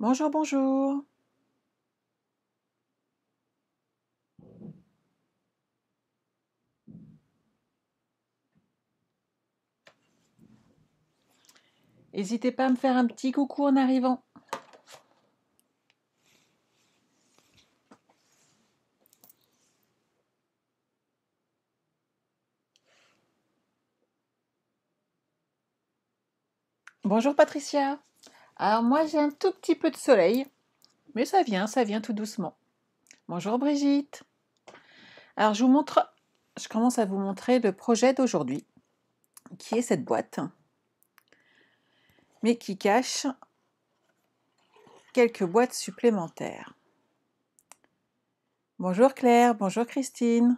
Bonjour, bonjour. N'hésitez pas à me faire un petit coucou en arrivant. Bonjour Patricia. Alors moi j'ai un tout petit peu de soleil, mais ça vient tout doucement. Bonjour Brigitte. Alors je commence à vous montrer le projet d'aujourd'hui, qui est cette boîte, mais qui cache quelques boîtes supplémentaires. Bonjour Claire, bonjour Christine.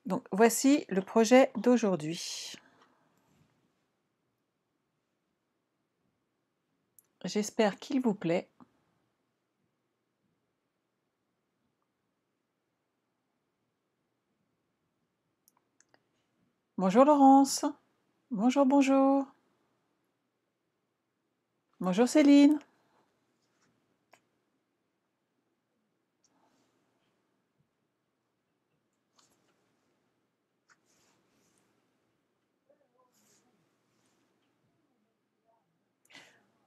Donc voici le projet d'aujourd'hui. J'espère qu'il vous plaît. Bonjour Laurence. Bonjour, bonjour. Bonjour Céline.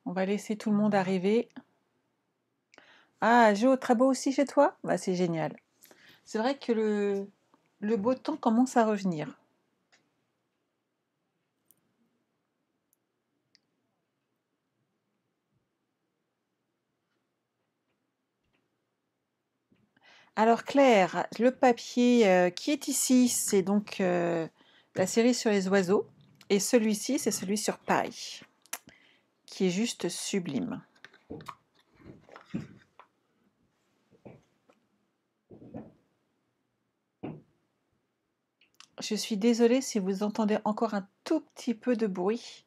On va laisser tout le monde arriver. Ah, Jo, très beau aussi chez toi? Bah, c'est génial. C'est vrai que le beau temps commence à revenir. Alors Claire, le papier qui est ici, c'est donc la série sur les oiseaux. Et celui-ci, c'est celui sur Paris, qui est juste sublime. Je suis désolée si vous entendez encore un tout petit peu de bruit,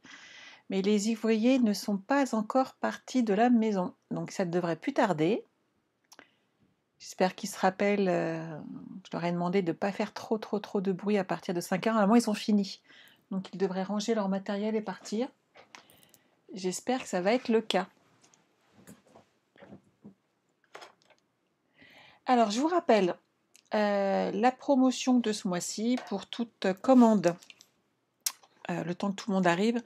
mais les ouvriers ne sont pas encore partis de la maison, donc ça ne devrait plus tarder. J'espère qu'ils se rappellent, je leur ai demandé de ne pas faire trop de bruit à partir de 5h. Normalement, ils ont fini. Donc, ils devraient ranger leur matériel et partir. J'espère que ça va être le cas. Alors, je vous rappelle la promotion de ce mois-ci pour toute commande, le temps que tout le monde arrive,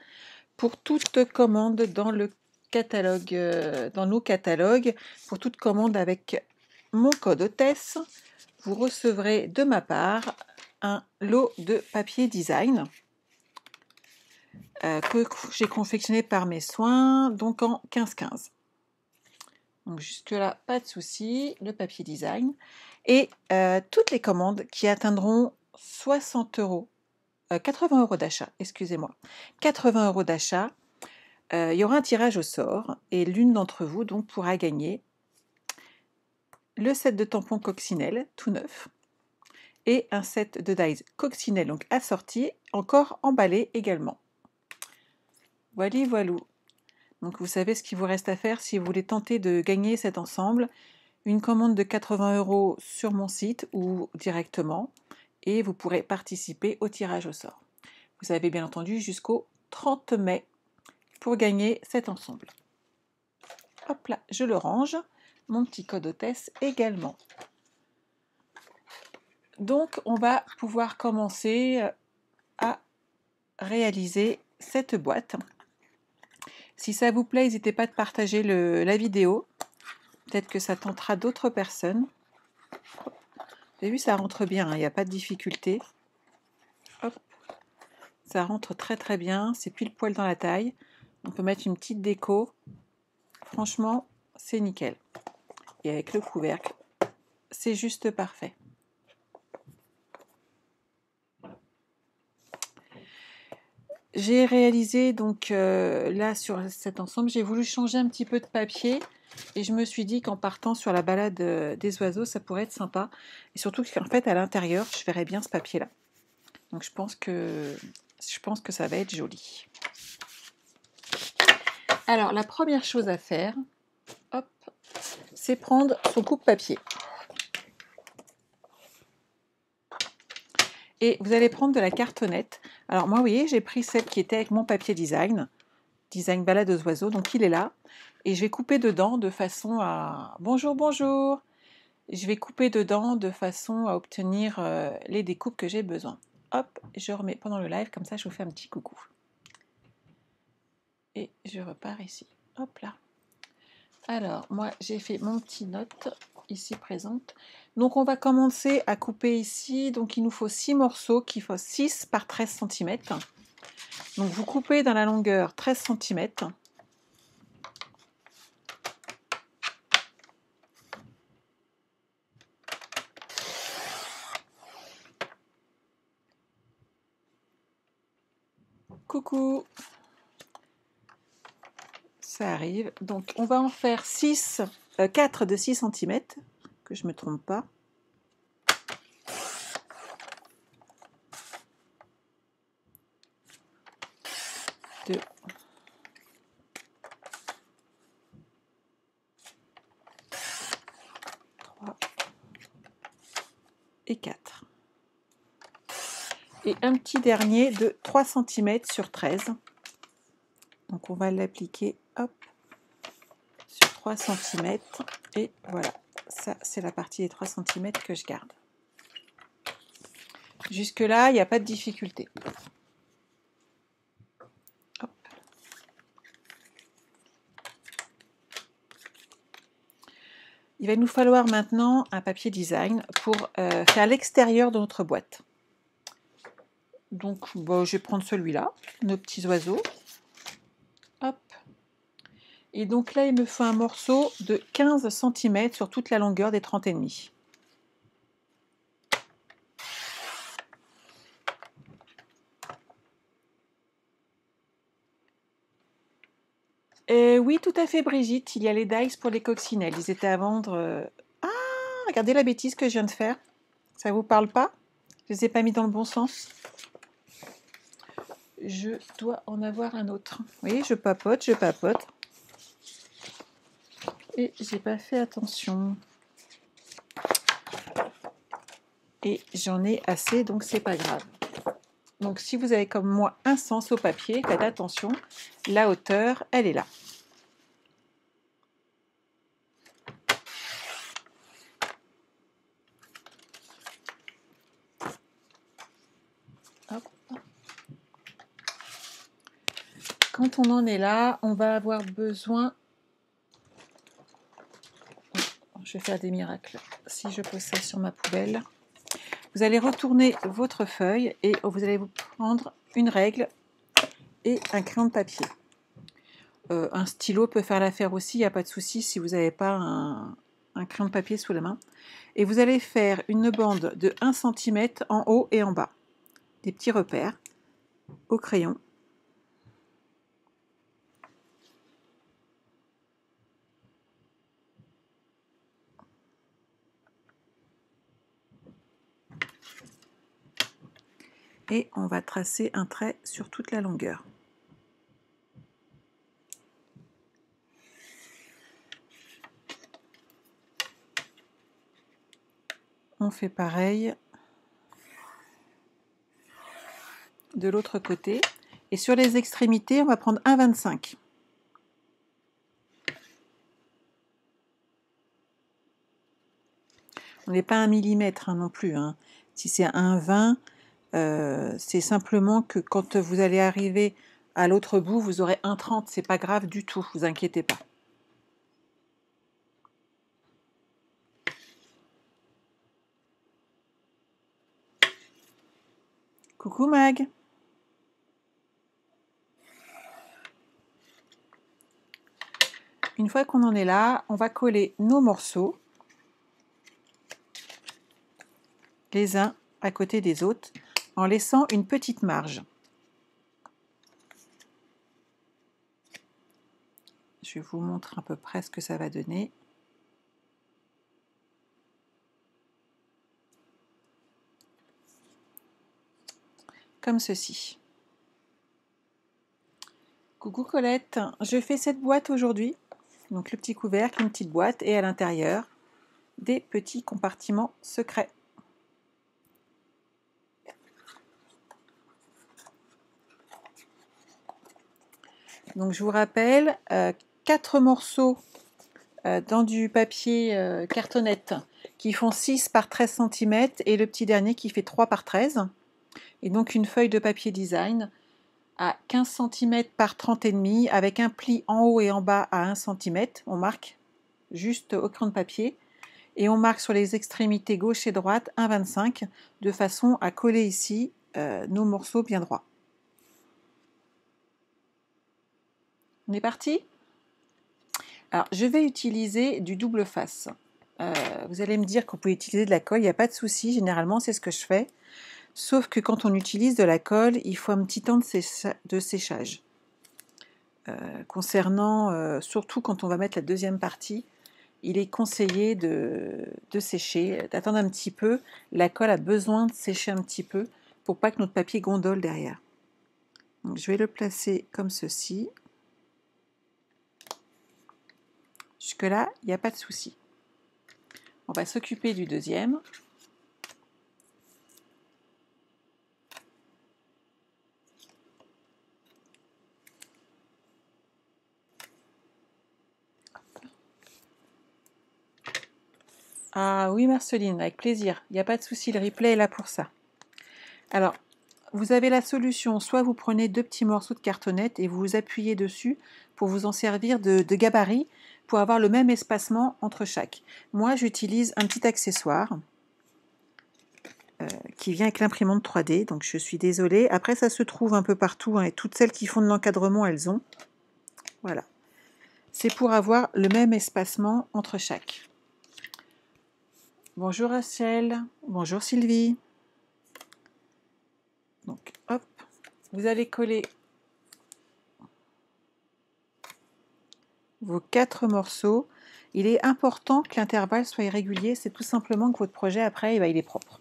pour toute commande dans le catalogue, dans nos catalogues, pour toute commande avec mon code hôtesse, vous recevrez de ma part un lot de papier design que j'ai confectionné par mes soins, donc en 15-15. Donc jusque-là, pas de souci, le papier design. Et toutes les commandes qui atteindront 60 euros, 80 euros d'achat, excusez-moi, 80 euros d'achat, il y aura un tirage au sort et l'une d'entre vous donc pourra gagner le set de tampons coccinelle, tout neuf, et un set de dies coccinelle, donc assorti, encore emballé également. Voilà, voilou. Donc vous savez ce qu'il vous reste à faire si vous voulez tenter de gagner cet ensemble. Une commande de 80 euros sur mon site ou directement, et vous pourrez participer au tirage au sort. Vous avez bien entendu jusqu'au 30 mai pour gagner cet ensemble. Hop là, je le range. Mon petit code hôtesse également. Donc on va pouvoir commencer à réaliser cette boîte. Si ça vous plaît, n'hésitez pas à partager la vidéo. Peut-être que ça tentera d'autres personnes. Vous avez vu, ça rentre bien, il n'y a pas de difficulté. Hop. Ça rentre très bien, c'est pile poil dans la taille. On peut mettre une petite déco. Franchement, c'est nickel. Et avec le couvercle, c'est juste parfait. J'ai réalisé donc là sur cet ensemble, j'ai voulu changer un petit peu de papier et je me suis dit qu'en partant sur la balade des oiseaux, ça pourrait être sympa. Et surtout qu'en fait à l'intérieur, je verrais bien ce papier-là. Donc je pense que ça va être joli. Alors la première chose à faire, hop, c'est prendre son coupe-papier. Et vous allez prendre de la cartonnette. Alors moi, vous voyez, j'ai pris celle qui était avec mon papier design. design balade aux oiseaux, donc il est là. Et je vais couper dedans de façon à... Bonjour, bonjour! Je vais couper dedans de façon à obtenir les découpes que j'ai besoin. Hop, je remets pendant le live, comme ça je vous fais un petit coucou. Et je repars ici. Hop là. Alors, moi j'ai fait mon petit note ici présente. Donc on va commencer à couper ici. Donc il nous faut 6 morceaux, qu'il faut 6 par 13 cm. Donc vous coupez dans la longueur 13 cm. Coucou! Ça arrive. Donc on va en faire 4 de 6 cm, que je ne me trompe pas. Deux. 3 et 4. Et un petit dernier de 3 cm sur 13. Donc on va l'appliquer, hop, sur 3 cm. Et voilà, ça c'est la partie des 3 cm que je garde. Jusque là, il n'y a pas de difficulté. Hop. Il va nous falloir maintenant un papier design pour faire l'extérieur de notre boîte. Donc bon, je vais prendre celui-là, nos petits oiseaux. Hop. Et donc là, il me faut un morceau de 15 cm sur toute la longueur des 30,5. Oui, tout à fait, Brigitte. Il y a les dies pour les coccinelles. Ils étaient à vendre. Ah, regardez la bêtise que je viens de faire. Ça vous parle pas? Je les ai pas mis dans le bon sens. Je dois en avoir un autre. Oui, je papote, je papote. Et j'ai pas fait attention. Et j'en ai assez, donc c'est pas grave. Donc si vous avez comme moi un sens au papier, faites attention. La hauteur, elle est là. Hop. Quand on en est là, on va avoir besoin... Je vais faire des miracles. Si je pose ça sur ma poubelle, vous allez retourner votre feuille et vous allez vous prendre une règle et un crayon de papier. Un stylo peut faire l'affaire aussi, il n'y a pas de souci si vous n'avez pas un crayon de papier sous la main. Et vous allez faire une bande de 1 cm en haut et en bas. Des petits repères au crayon. Et on va tracer un trait sur toute la longueur. On fait pareil de l'autre côté. Et sur les extrémités, on va prendre 1,25. On n'est pas 1 millimètre non plus. Hein. Si c'est 1,20, c'est simplement que quand vous allez arriver à l'autre bout, vous aurez 1,30. C'est pas grave du tout, vous inquiétez pas. Coucou Mag. Une fois qu'on en est là, on va coller nos morceaux les uns à côté des autres en laissant une petite marge. Je vous montre à peu près ce que ça va donner. Comme ceci. Coucou Colette, je fais cette boîte aujourd'hui. Donc le petit couvercle, une petite boîte et à l'intérieur des petits compartiments secrets. Donc je vous rappelle, 4 morceaux dans du papier cartonnette qui font 6 par 13 cm et le petit dernier qui fait 3 par 13. Et donc une feuille de papier design à 15 cm par 30,5 avec un pli en haut et en bas à 1 cm. On marque juste au crayon de papier et on marque sur les extrémités gauche et droite 1,25 de façon à coller ici nos morceaux bien droits. On est parti? Alors, je vais utiliser du double face. Vous allez me dire qu'on peut utiliser de la colle, il n'y a pas de souci, généralement c'est ce que je fais. Sauf que quand on utilise de la colle, il faut un petit temps de séchage. Surtout quand on va mettre la deuxième partie, il est conseillé de sécher, d'attendre un petit peu. La colle a besoin de sécher un petit peu pour pas que notre papier gondole derrière. Donc, je vais le placer comme ceci. Jusque-là, il n'y a pas de souci. On va s'occuper du deuxième. Ah oui, Marceline, avec plaisir. Il n'y a pas de souci, le replay est là pour ça. Alors, vous avez la solution, soit vous prenez 2 petits morceaux de cartonnette et vous vous appuyez dessus pour vous en servir de gabarit pour avoir le même espacement entre chaque. Moi, j'utilise un petit accessoire qui vient avec l'imprimante 3D, donc je suis désolée. Après, ça se trouve un peu partout, hein, et toutes celles qui font de l'encadrement, elles ont. Voilà. C'est pour avoir le même espacement entre chaque. Bonjour Rachel, bonjour Sylvie. Donc, hop, vous allez coller vos 4 morceaux. Il est important que l'intervalle soit irrégulier, c'est tout simplement que votre projet, après, il est propre.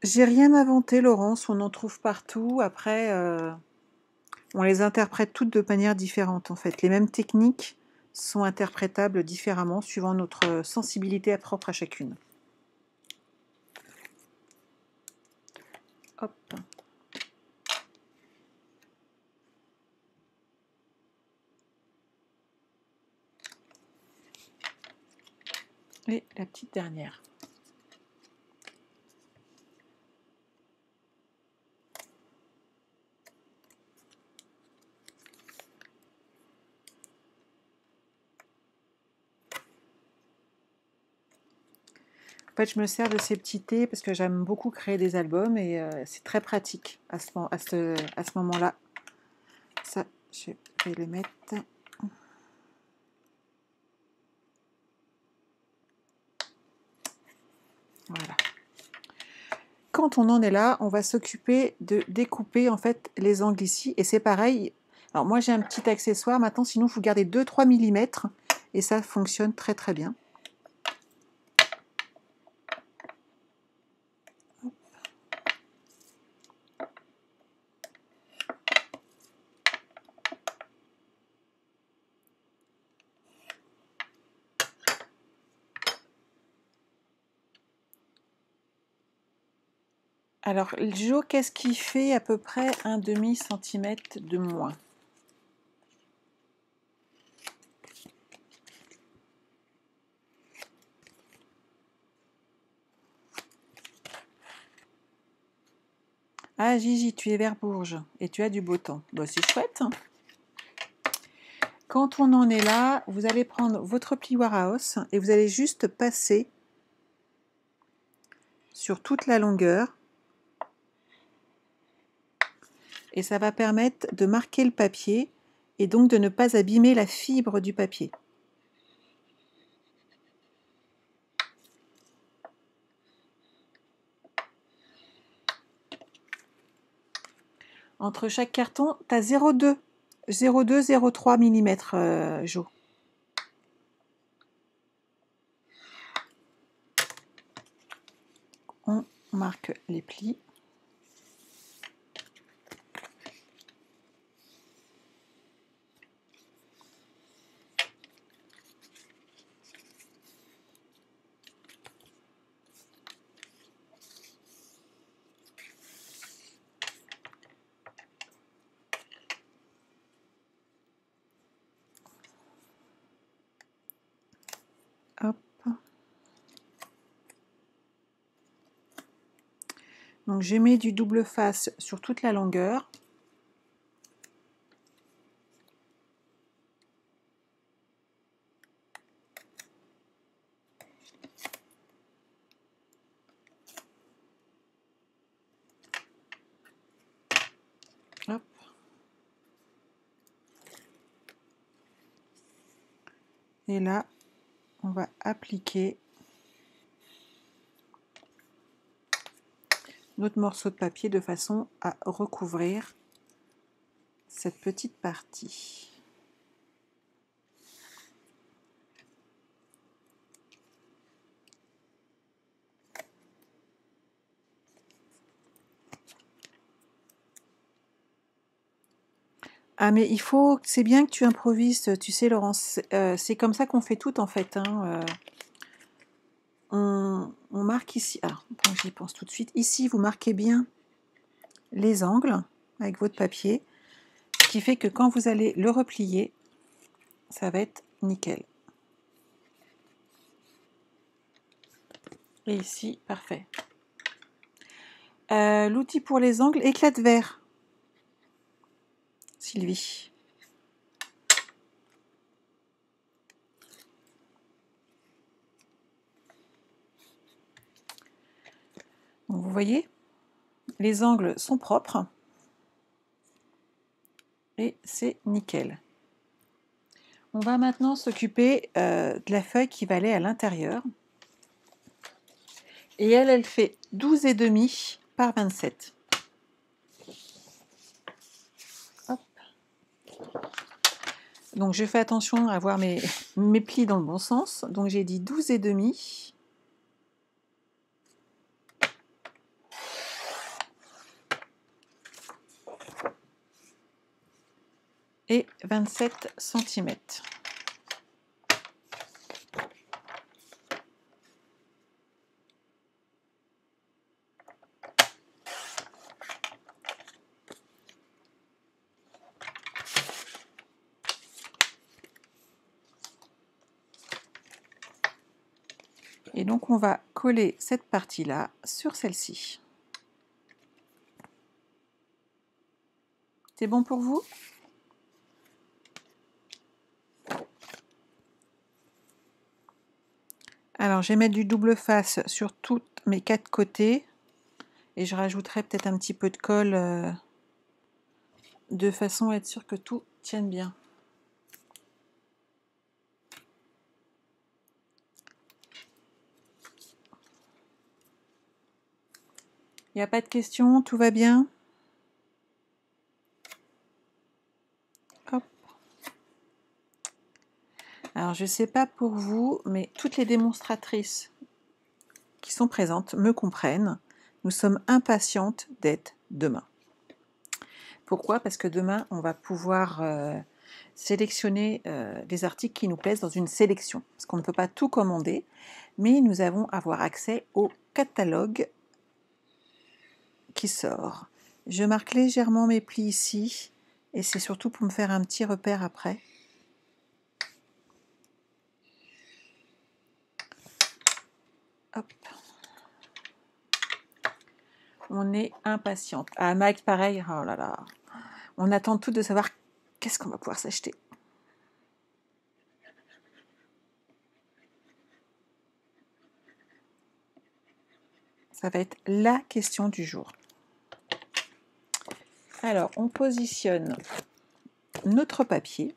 J'ai rien inventé, Laurence, on en trouve partout. Après, on les interprète toutes de manière différente, en fait. Les mêmes techniques sont interprétables différemment suivant notre sensibilité propre à chacune. Hop. Et la petite dernière. En fait, je me sers de ces petits thés parce que j'aime beaucoup créer des albums et c'est très pratique à ce moment-là. Ça, je vais le mettre. Voilà. Quand on en est là, on va s'occuper de découper en fait les angles ici. Et c'est pareil. Alors moi j'ai un petit accessoire maintenant, sinon vous gardez 2-3 mm et ça fonctionne très très bien. Alors, Jo, qu'est-ce qui fait à peu près un demi-centimètre de moins? Ah, Gigi, tu es vers Bourges et tu as du beau temps. Bon, c'est chouette. Quand on en est là, vous allez prendre votre plioir à os et vous allez juste passer sur toute la longueur. Et ça va permettre de marquer le papier et donc de ne pas abîmer la fibre du papier. Entre chaque carton, tu as 0,2, 0,3 mm, Jo. On marque les plis. Hop. Donc je mets du double face sur toute la longueur. Hop. Et là, on va appliquer notre morceau de papier de façon à recouvrir cette petite partie. Ah mais il faut, c'est bien que tu improvises, tu sais Laurence, c'est comme ça qu'on fait tout en fait. Hein, on marque ici, ah, j'y pense tout de suite, ici vous marquez bien les angles avec votre papier, ce qui fait que quand vous allez le replier, ça va être nickel. Et ici, parfait. L'outil pour les angles, éclat de verre. Sylvie. Donc, vous voyez, les angles sont propres. Et c'est nickel. On va maintenant s'occuper de la feuille qui va aller à l'intérieur. Et elle fait 12,5 par 27. Hop. Donc je fais attention à avoir mes plis dans le bon sens. Donc j'ai dit 12,5. Et 27 cm. Et donc on va coller cette partie-là sur celle-ci. C'est bon pour vous? Alors je vais mettre du double face sur tous mes 4 côtés. Et je rajouterai peut-être un petit peu de colle de façon à être sûr que tout tienne bien. Il n'y a pas de question, tout va bien? Hop. Alors je ne sais pas pour vous, mais toutes les démonstratrices qui sont présentes me comprennent. Nous sommes impatientes d'être demain. Pourquoi? Parce que demain, on va pouvoir sélectionner des articles qui nous plaisent dans une sélection. Parce qu'on ne peut pas tout commander, mais nous allons avoir accès au catalogue qui sort. Je marque légèrement mes plis ici, et c'est surtout pour me faire un petit repère après. Hop. On est impatiente. Ah, Mike, pareil, oh là là. On attend tout de savoir qu'est-ce qu'on va pouvoir s'acheter. Ça va être la question du jour. Alors, on positionne notre papier.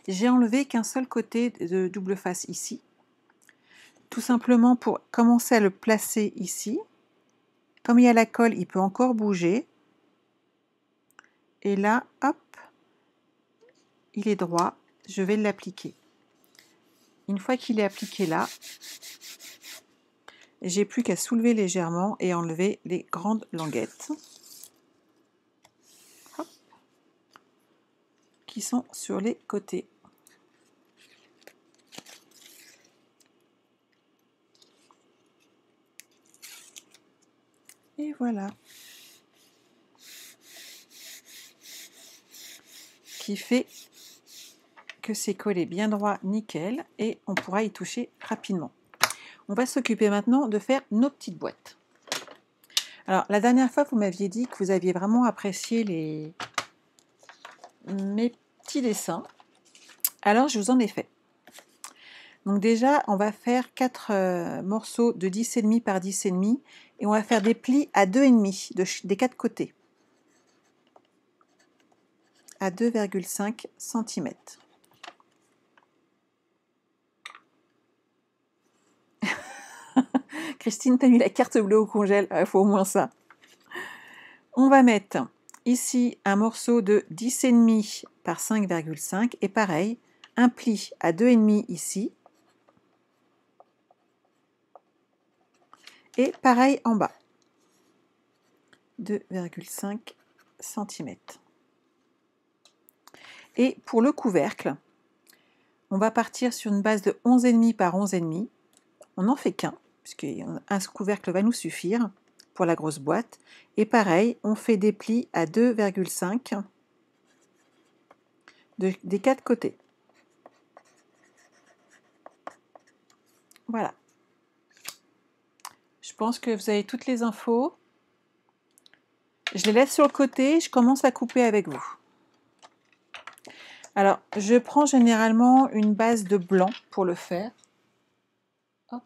J'ai enlevé qu'un seul côté de double face ici. Tout simplement pour commencer à le placer ici. Comme il y a la colle, il peut encore bouger. Et là, hop, il est droit. Je vais l'appliquer. Une fois qu'il est appliqué là, J'ai plus qu'à soulever légèrement et enlever les grandes languettes. Hop, qui sont sur les côtés. Et voilà. Qui fait que c'est collé bien droit, nickel, et on pourra y toucher rapidement. On va s'occuper maintenant de faire nos petites boîtes. Alors, la dernière fois, vous m'aviez dit que vous aviez vraiment apprécié mes petits dessins. Alors, je vous en ai fait. Donc déjà, on va faire 4 morceaux de 10,5 par 10,5 et on va faire des plis à 2,5 des 4 côtés. À 2,5 cm. Christine, t'as mis la carte bleue au congèle, il faut au moins ça. On va mettre ici un morceau de 10,5 par 5,5 et pareil, un pli à 2,5 ici. Et pareil en bas, 2,5 cm. Et pour le couvercle, on va partir sur une base de 11,5 par 11,5. On n'en fait qu'un, puisqu'un couvercle va nous suffire pour la grosse boîte. Et pareil, on fait des plis à 2,5 des 4 côtés. Voilà. Je pense que vous avez toutes les infos. Je les laisse sur le côté, je commence à couper avec vous. Alors, je prends généralement une base de blanc pour le faire. Hop.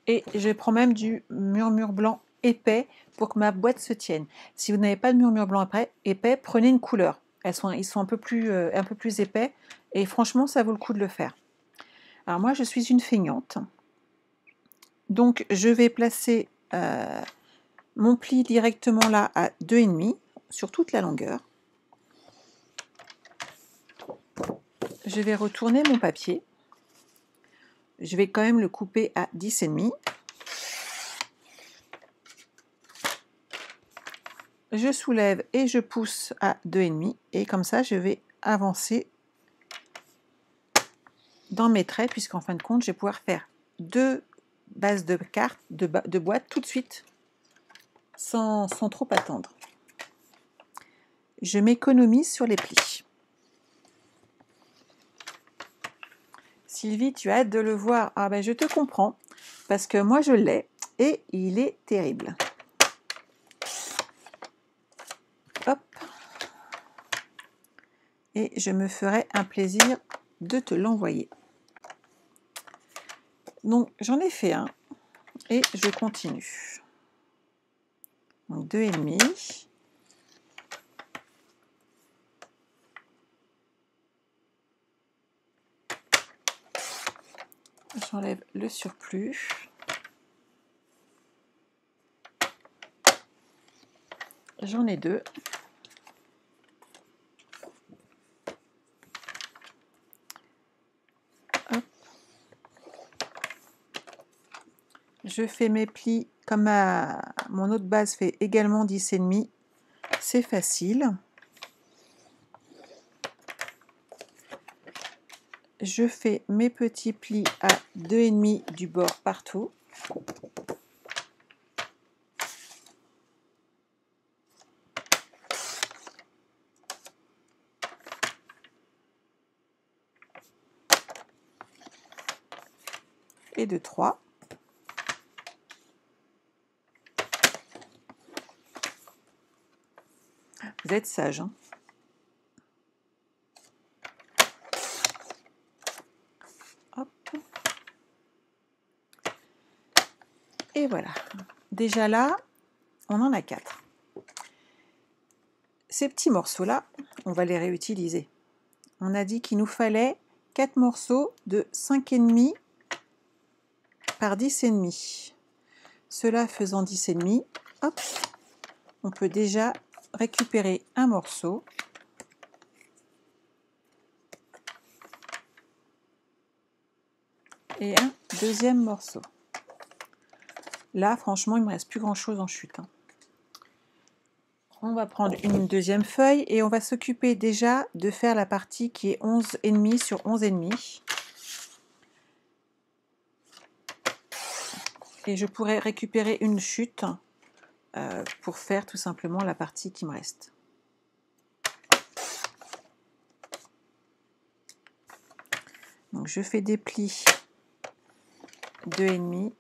Et je prends même du murmure blanc épais pour que ma boîte se tienne. Si vous n'avez pas de murmure blanc épais, prenez une couleur. Ils sont un peu plus épais et franchement, ça vaut le coup de le faire. Alors moi, je suis une feignante. Donc, je vais placer mon pli directement là à 2,5 sur toute la longueur. Je vais retourner mon papier. Je vais quand même le couper à 10,5. Je soulève et je pousse à 2,5 et comme ça je vais avancer dans mes traits puisqu'en fin de compte je vais pouvoir faire 2 bases de cartes de boîte tout de suite sans trop attendre. Je m'économise sur les plis. Sylvie, tu as hâte de le voir. Ah ben je te comprends parce que moi je l'ai et il est terrible. Hop. Et je me ferai un plaisir de te l'envoyer. Donc j'en ai fait un et je continue. Donc 2,5. J'enlève le surplus. J'en ai 2. Hop. Je fais mes plis comme mon autre base fait également 10,5. C'est facile. Je fais mes petits plis à 2,5 du bord partout. Et de 3. Vous êtes sage, hein? Hop. Et voilà. Déjà là, on en a 4. Ces petits morceaux-là, on va les réutiliser. On a dit qu'il nous fallait 4 morceaux de 5,5 par 10,5. Cela faisant 10,5, hop, on peut déjà récupérer un morceau. et un deuxième morceau. Là, franchement, il me reste plus grand chose en chute. On va prendre une deuxième feuille et on va s'occuper déjà de faire la partie qui est 11,5 sur 11,5. Et je pourrais récupérer une chute pour faire tout simplement la partie qui me reste. Donc je fais des plis 2,5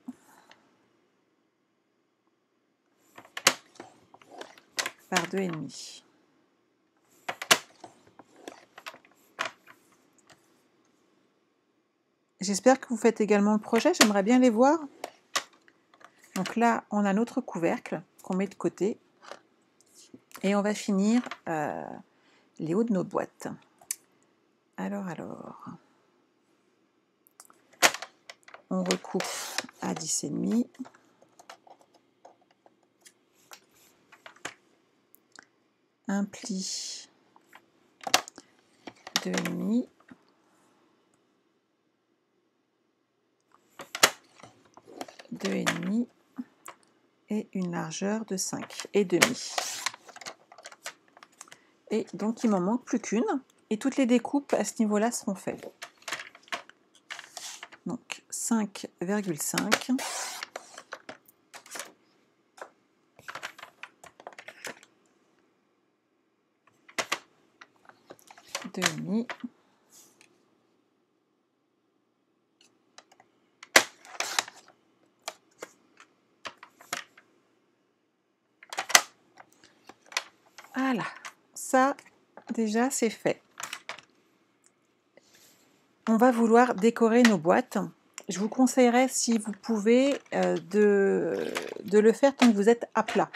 par 2,5. J'espère que vous faites également le projet, j'aimerais bien les voir. Donc là, on a notre couvercle qu'on met de côté. Et on va finir les hauts de nos boîtes. Alors, on recoupe à 10,5. Un pli 2,5. Deux et demi et une largeur de 5,5. Et donc il m'en manque plus qu'une et toutes les découpes à ce niveau-là seront faites. Donc 5,5. Deux et demi. Voilà, ça déjà c'est fait. On va vouloir décorer nos boîtes. Je vous conseillerais, si vous pouvez, de le faire tant que vous êtes à plat.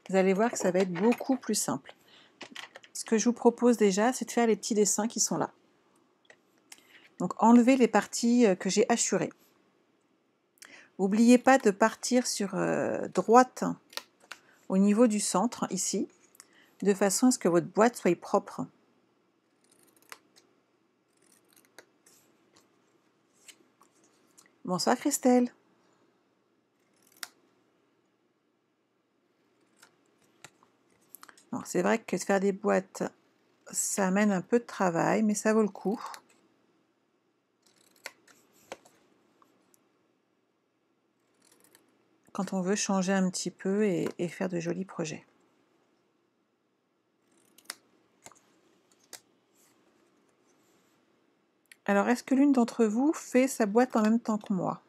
Vous allez voir que ça va être beaucoup plus simple. Ce que je vous propose déjà, c'est de faire les petits dessins qui sont là. Donc enlevez les parties que j'ai hachurées. N'oubliez pas de partir sur droite au niveau du centre, ici, de façon à ce que votre boîte soit propre. Bonsoir Christelle. C'est vrai que faire des boîtes, ça amène un peu de travail, mais ça vaut le coup. Quand on veut changer un petit peu et faire de jolis projets. Alors, est-ce que l'une d'entre vous fait sa boîte en même temps que moi?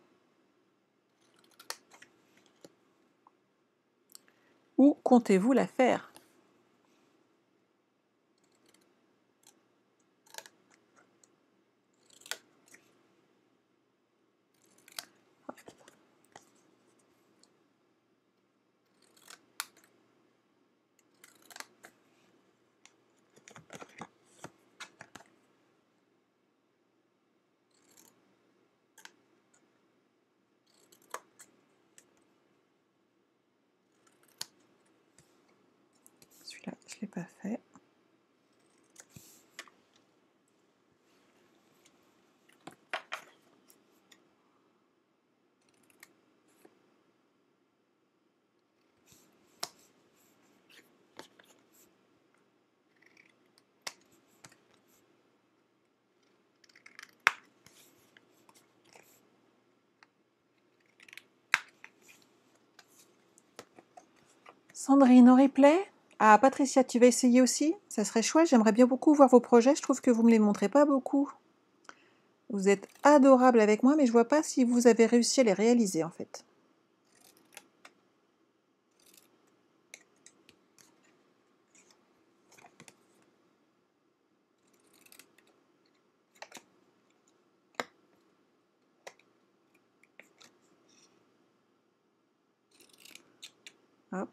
Ou comptez-vous la faire? Celui-là, je ne l'ai pas fait. Sandrine, en replay? Ah, Patricia, tu vas essayer aussi? Ça serait chouette, j'aimerais bien beaucoup voir vos projets. Je trouve que vous ne me les montrez pas beaucoup. Vous êtes adorable avec moi, mais je ne vois pas si vous avez réussi à les réaliser, en fait. Hop.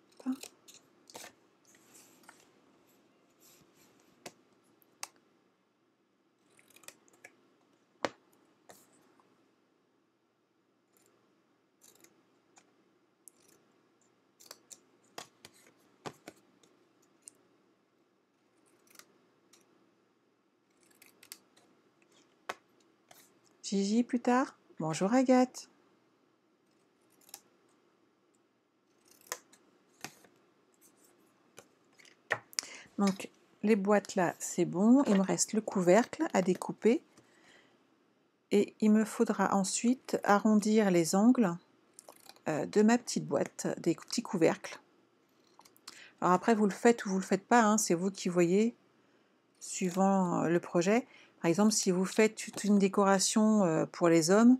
Gigi, plus tard? Bonjour Agathe. Donc, les boîtes là, c'est bon. Il me reste le couvercle à découper. Et il me faudra ensuite arrondir les angles de ma petite boîte, des petits couvercles. Alors après, vous le faites ou vous le faites pas, hein, c'est vous qui voyez, suivant le projet. Par exemple, si vous faites toute une décoration pour les hommes,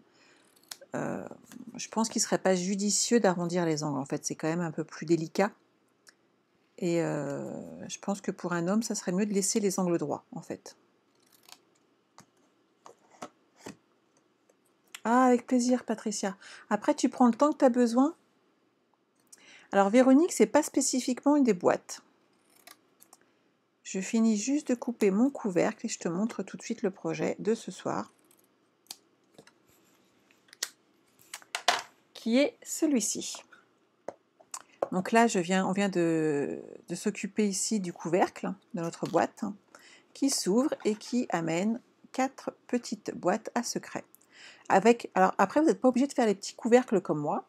je pense qu'il ne serait pas judicieux d'arrondir les angles. En fait, c'est quand même un peu plus délicat. Et je pense que pour un homme, ça serait mieux de laisser les angles droits, en fait. Ah, avec plaisir, Patricia. Après, tu prends le temps que tu as besoin. Alors, Véronique, c'est pas spécifiquement une des boîtes. Je finis juste de couper mon couvercle et je te montre tout de suite le projet de ce soir, qui est celui-ci. Donc là, on vient de s'occuper ici du couvercle de notre boîte, qui s'ouvre et qui amène 4 petites boîtes à secret. Alors après, vous n'êtes pas obligé de faire les petits couvercles comme moi,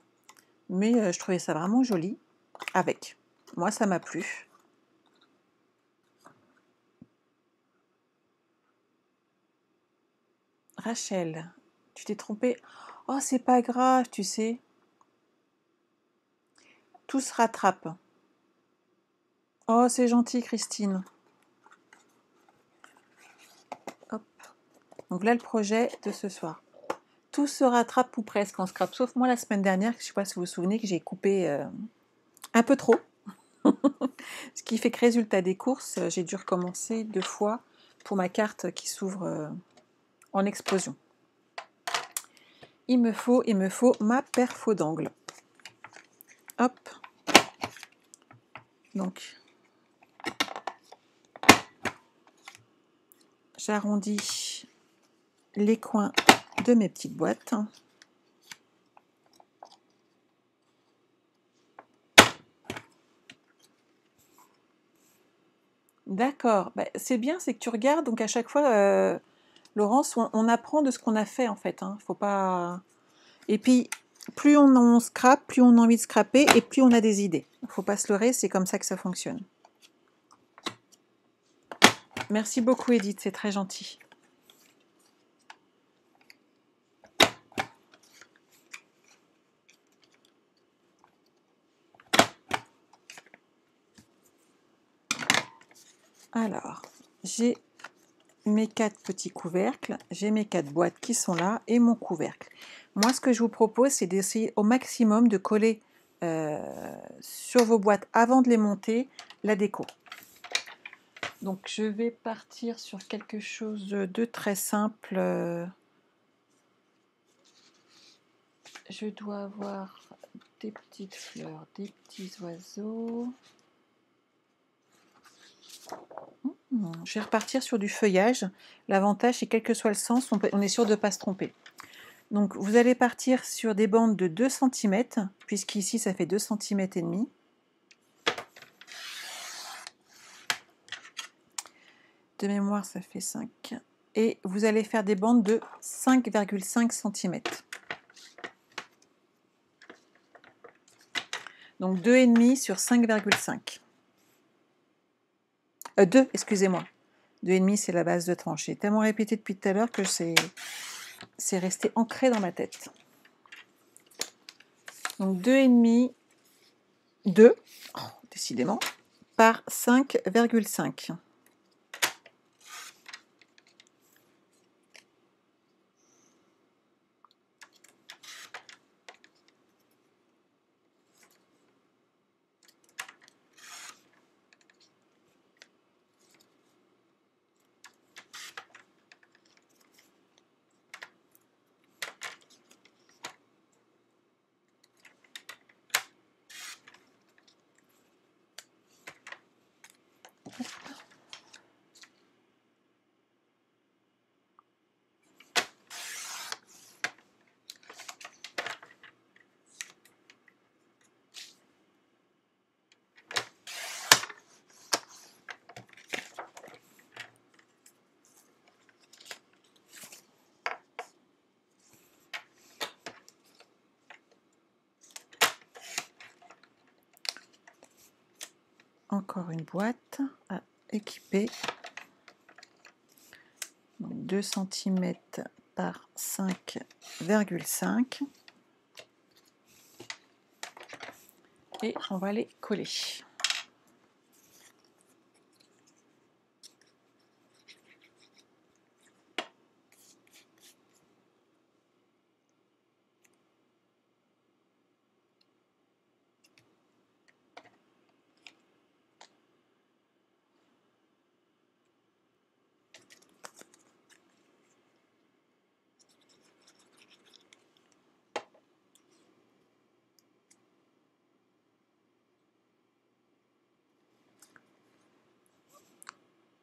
mais je trouvais ça vraiment joli avec. Moi, ça m'a plu. Rachel, tu t'es trompée. Oh, c'est pas grave, tu sais. Tout se rattrape. Oh, c'est gentil, Christine. Hop. Donc là, le projet de ce soir. Tout se rattrape ou presque en scrap, sauf moi la semaine dernière, je ne sais pas si vous vous souvenez, que j'ai coupé un peu trop. Ce qui fait que résultat des courses, j'ai dû recommencer 2 fois pour ma carte qui s'ouvre en explosion. Il me faut ma perfo d'angle. Hop. Donc, j'arrondis les coins de mes petites boîtes. D'accord. Bah, c'est bien, c'est que tu regardes, donc à chaque fois, Laurence, on apprend de ce qu'on a fait en fait. Hein. Faut pas... Et puis, plus on scrape, plus on a envie de scraper et plus on a des idées. Il ne faut pas se leurrer, c'est comme ça que ça fonctionne. Merci beaucoup Edith, c'est très gentil. Alors, j'ai mes 4 petits couvercles, j'ai mes 4 boîtes qui sont là et mon couvercle. Moi, ce que je vous propose, c'est d'essayer au maximum de coller sur vos boîtes avant de les monter la déco. Donc, je vais partir sur quelque chose de très simple. Je dois avoir des petites fleurs, des petits oiseaux. Je vais repartir sur du feuillage. L'avantage, c'est quel que soit le sens, on est sûr de ne pas se tromper. Donc, vous allez partir sur des bandes de 2 cm, puisqu'ici, ça fait 2 cm et demi. De mémoire, ça fait 5. Et vous allez faire des bandes de 5,5 cm. Donc, 2,5 sur 5,5. 2, excusez-moi. 2,5, c'est la base de tranche. J'ai tellement répété depuis tout à l'heure que c'est resté ancré dans ma tête. Donc 2,5, 2, oh, décidément, par 5,5. encore une boîte à équiper. 2 cm par 5,5 et on va les coller.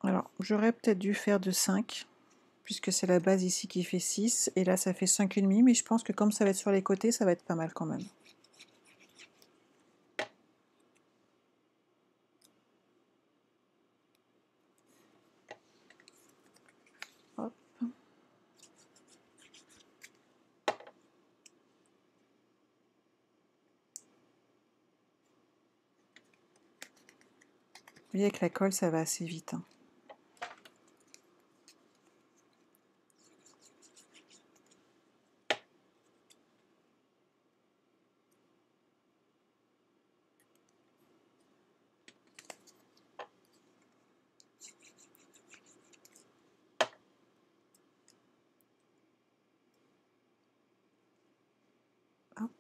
Alors, j'aurais peut-être dû faire de 5, puisque c'est la base ici qui fait 6, et là ça fait 5,5, mais je pense que comme ça va être sur les côtés, ça va être pas mal quand même. Hop. Vous voyez avec la colle, ça va assez vite. Hein. Hop.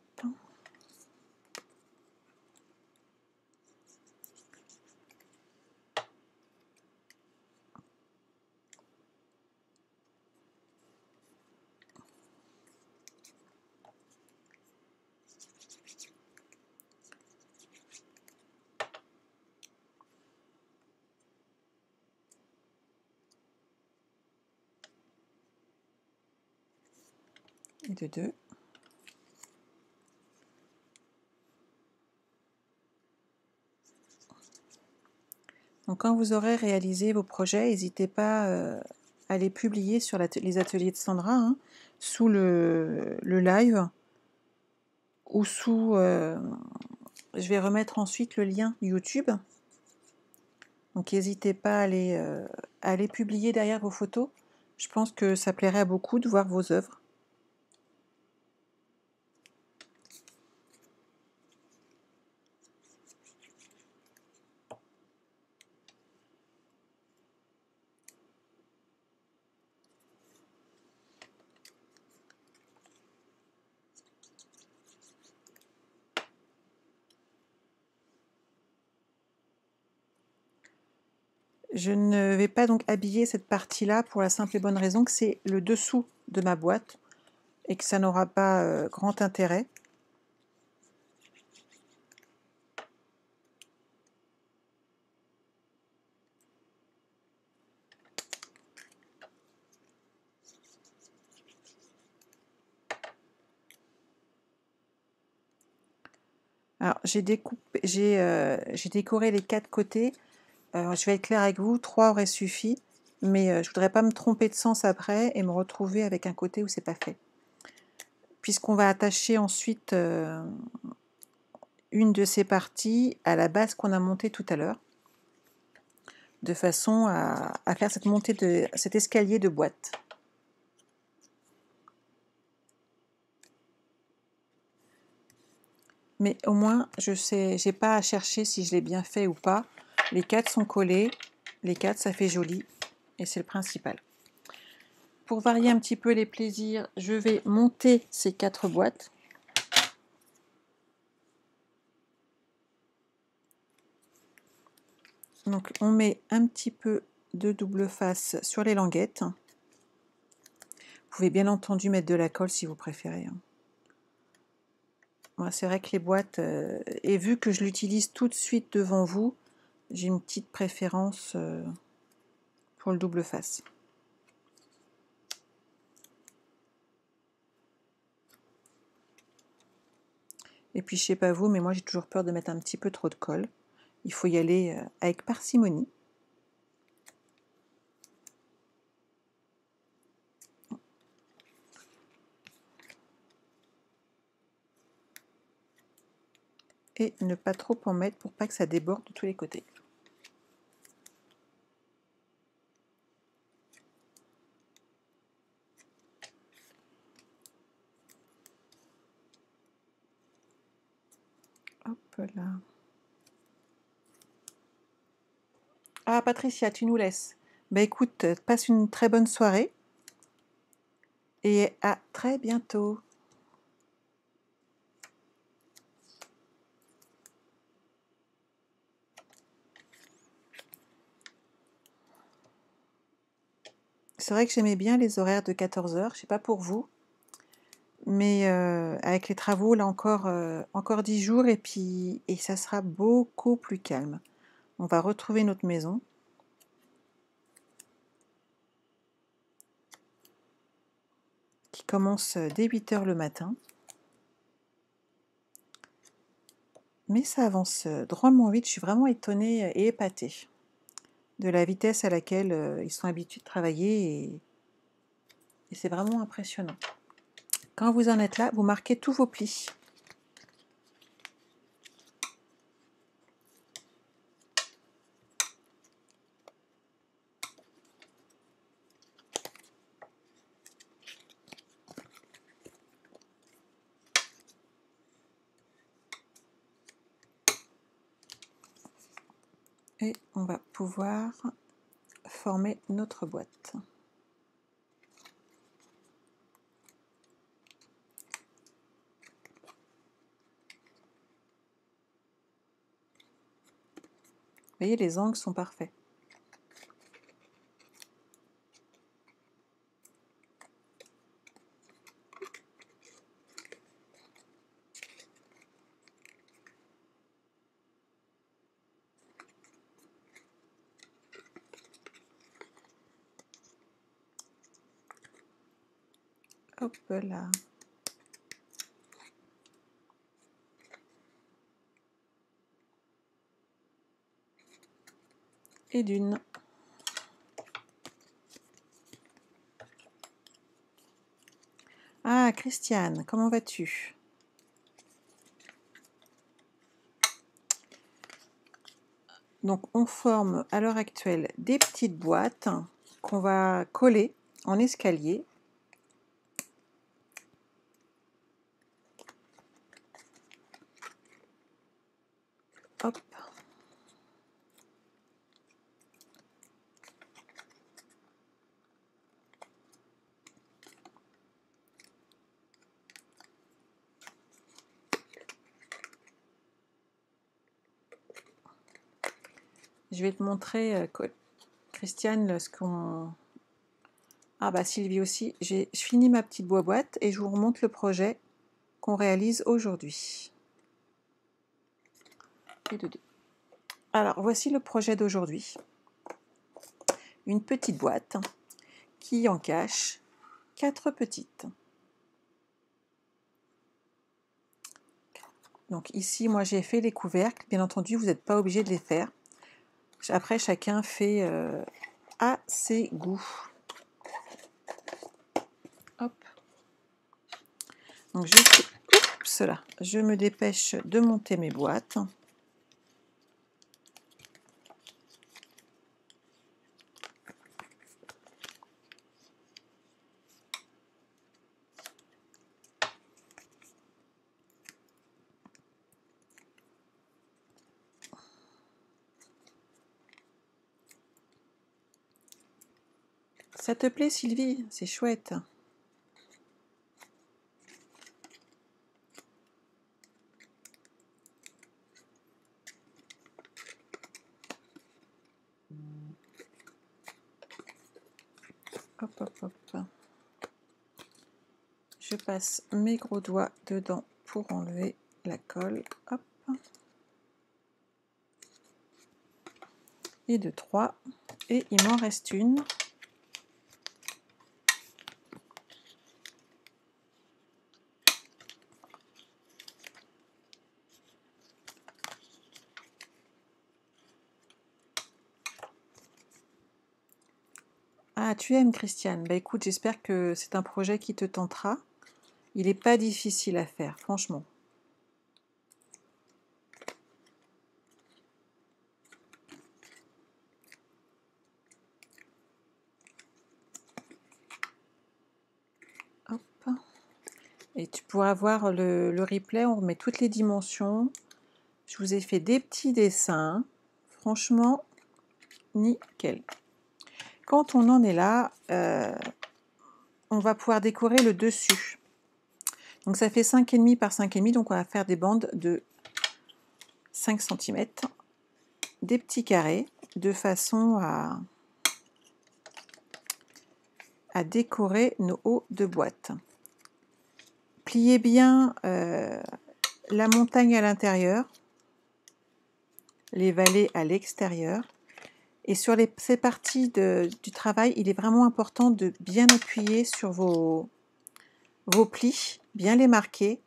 Et de 2. Donc quand vous aurez réalisé vos projets, n'hésitez pas à les publier sur les ateliers de Sandra, hein, sous le live, ou sous... je vais remettre ensuite le lien YouTube. Donc n'hésitez pas à les publier derrière vos photos. Je pense que ça plairait à beaucoup de voir vos œuvres. Je ne vais pas donc habiller cette partie-là pour la simple et bonne raison que c'est le dessous de ma boîte et que ça n'aura pas grand intérêt. Alors j'ai décoré les 4 côtés. Je vais être claire avec vous, 3 aurait suffi, mais je voudrais pas me tromper de sens après et me retrouver avec un côté où c'est pas fait. Puisqu'on va attacher ensuite une de ces parties à la base qu'on a montée tout à l'heure, de façon à faire cette montée de cet escalier de boîte. Mais au moins, je sais, j'ai pas à chercher si je l'ai bien fait ou pas. Les 4 sont collés, les 4 ça fait joli, et c'est le principal. Pour varier un petit peu les plaisirs, je vais monter ces 4 boîtes. Donc on met un petit peu de double face sur les languettes. Vous pouvez bien entendu mettre de la colle si vous préférez. Moi, c'est vrai que les boîtes, et vu que je l'utilise tout de suite devant vous, j'ai une petite préférence pour le double face. Et puis je sais pas vous, mais moi j'ai toujours peur de mettre un petit peu trop de colle. Il faut y aller avec parcimonie. Et ne pas trop en mettre pour pas que ça déborde de tous les côtés. Hop là. Ah, Patricia, tu nous laisses. Bah écoute, passe une très bonne soirée et à très bientôt. C'est vrai que j'aimais bien les horaires de 14 heures, je sais pas pour vous, mais avec les travaux, là encore 10 jours et ça sera beaucoup plus calme. On va retrouver notre maison. Qui commence dès 8 heures le matin. Mais ça avance drôlement vite. Je suis vraiment étonnée et épatée de la vitesse à laquelle ils sont habitués de travailler et c'est vraiment impressionnant. Quand vous en êtes là, vous marquez tous vos plis. Et on va pouvoir former notre boîte. Vous voyez, les angles sont parfaits. Hop là. Et d'une. Ah, Christiane, comment vas-tu? Donc, on forme à l'heure actuelle des petites boîtes qu'on va coller en escalier. Hop. Je vais te montrer, Christiane, ce qu'on... Ah bah Sylvie aussi. Je finis ma petite boîte et je vous remonte le projet qu'on réalise aujourd'hui. Alors, voici le projet d'aujourd'hui. Une petite boîte qui en cache 4 petites. Donc ici, moi j'ai fait les couvercles. Bien entendu, vous n'êtes pas obligé de les faire. Après, chacun fait à ses goûts. Hop. Donc je me dépêche de monter mes boîtes. Ça te plaît, Sylvie? C'est chouette. Hop, hop, hop. Je passe mes gros doigts dedans pour enlever la colle. Hop. Et 2, 3. Et il m'en reste une. Ah, tu aimes, Christiane? Bah écoute, j'espère que c'est un projet qui te tentera. Il n'est pas difficile à faire, franchement. Hop. Et tu pourras voir le replay, on remet toutes les dimensions. Je vous ai fait des petits dessins. Franchement, nickel. Quand on en est là, on va pouvoir décorer le dessus. Donc ça fait 5,5 par 5,5, donc on va faire des bandes de 5 cm, des petits carrés, de façon à décorer nos hauts de boîte. Pliez bien la montagne à l'intérieur, les vallées à l'extérieur. Et sur ces parties du travail, il est vraiment important de bien appuyer sur vos plis, bien les marquer,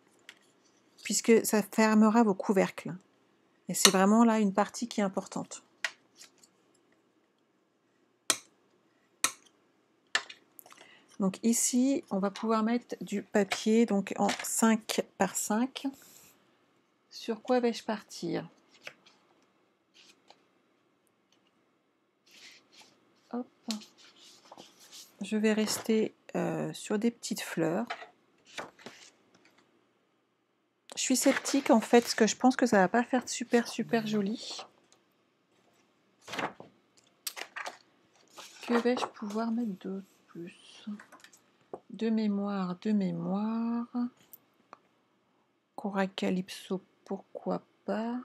puisque ça fermera vos couvercles. Et c'est vraiment là une partie qui est importante. Donc ici, on va pouvoir mettre du papier donc en 5 par 5. Sur quoi vais-je partir? Hop. Je vais rester sur des petites fleurs. Je suis sceptique en fait, parce que je pense que ça va pas faire super joli. Que vais-je pouvoir mettre d'autre plus? De mémoire. Cora Calypso, pourquoi pas?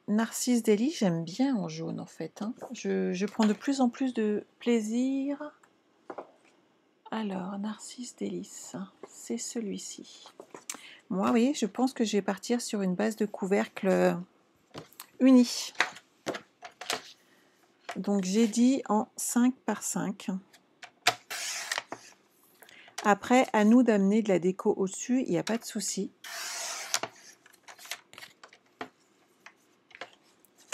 Narcisse Daily, j'aime bien en jaune en fait. Je prends de plus en plus de plaisir. Alors, Narcisse Délice, c'est celui-ci. Moi, vous voyez, je pense que je vais partir sur une base de couvercle uni. Donc, j'ai dit en 5 par 5. Après, à nous d'amener de la déco au-dessus, il n'y a pas de souci.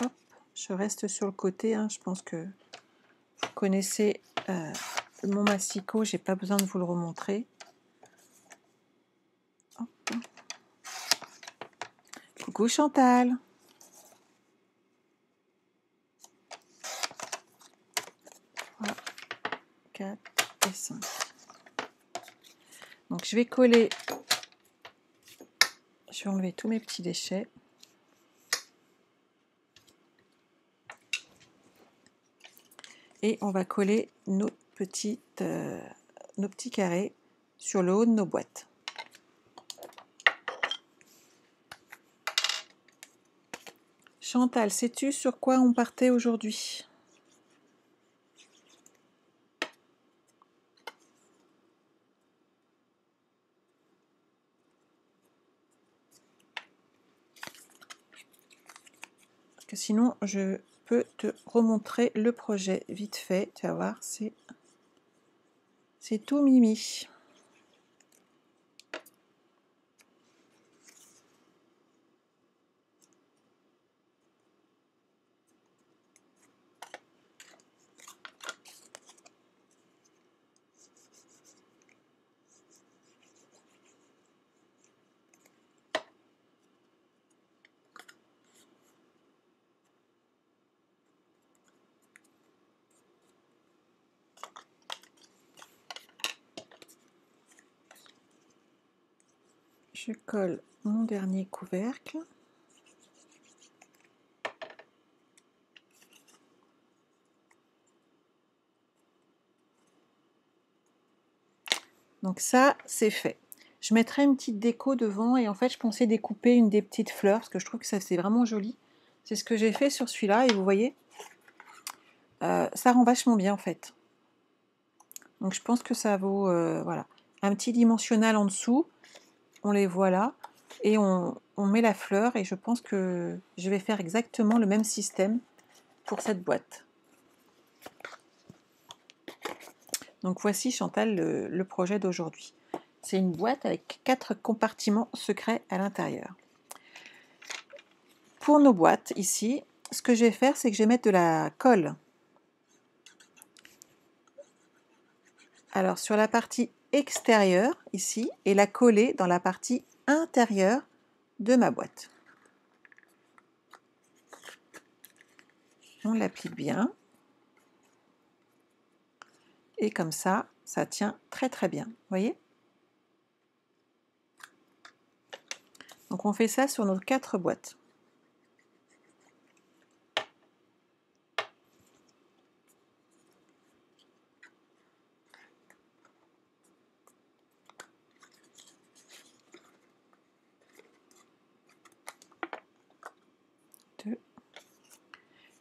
Hop, je reste sur le côté. Je pense que vous connaissez mon massicot, j'ai pas besoin de vous le remontrer. Hop. Coucou Chantal. Voilà. 4 et 5. Donc je vais coller, je vais enlever tous mes petits déchets. Et on va coller nos petits carrés sur le haut de nos boîtes. Chantal, sais-tu sur quoi on partait aujourd'hui? Parce que sinon, je peux te remontrer le projet vite fait. Tu vas voir, c'est tout mimi. Je colle mon dernier couvercle. Donc ça, c'est fait. Je mettrai une petite déco devant et en fait, je pensais découper une des petites fleurs parce que je trouve que ça, c'est vraiment joli. C'est ce que j'ai fait sur celui-là et vous voyez, ça rend vachement bien en fait. Donc je pense que ça vaut, voilà, un petit dimensionnel en dessous. On les voit là et on met la fleur et je pense que je vais faire exactement le même système pour cette boîte. Donc voici Chantal le projet d'aujourd'hui. C'est une boîte avec 4 compartiments secrets à l'intérieur. Pour nos boîtes ici, ce que je vais faire, c'est que je vais mettre de la colle. Alors sur la partie extérieure ici et la coller dans la partie intérieure de ma boîte. On l'applique bien. Et comme ça, ça tient très bien. Vous voyez? Donc on fait ça sur nos 4 boîtes.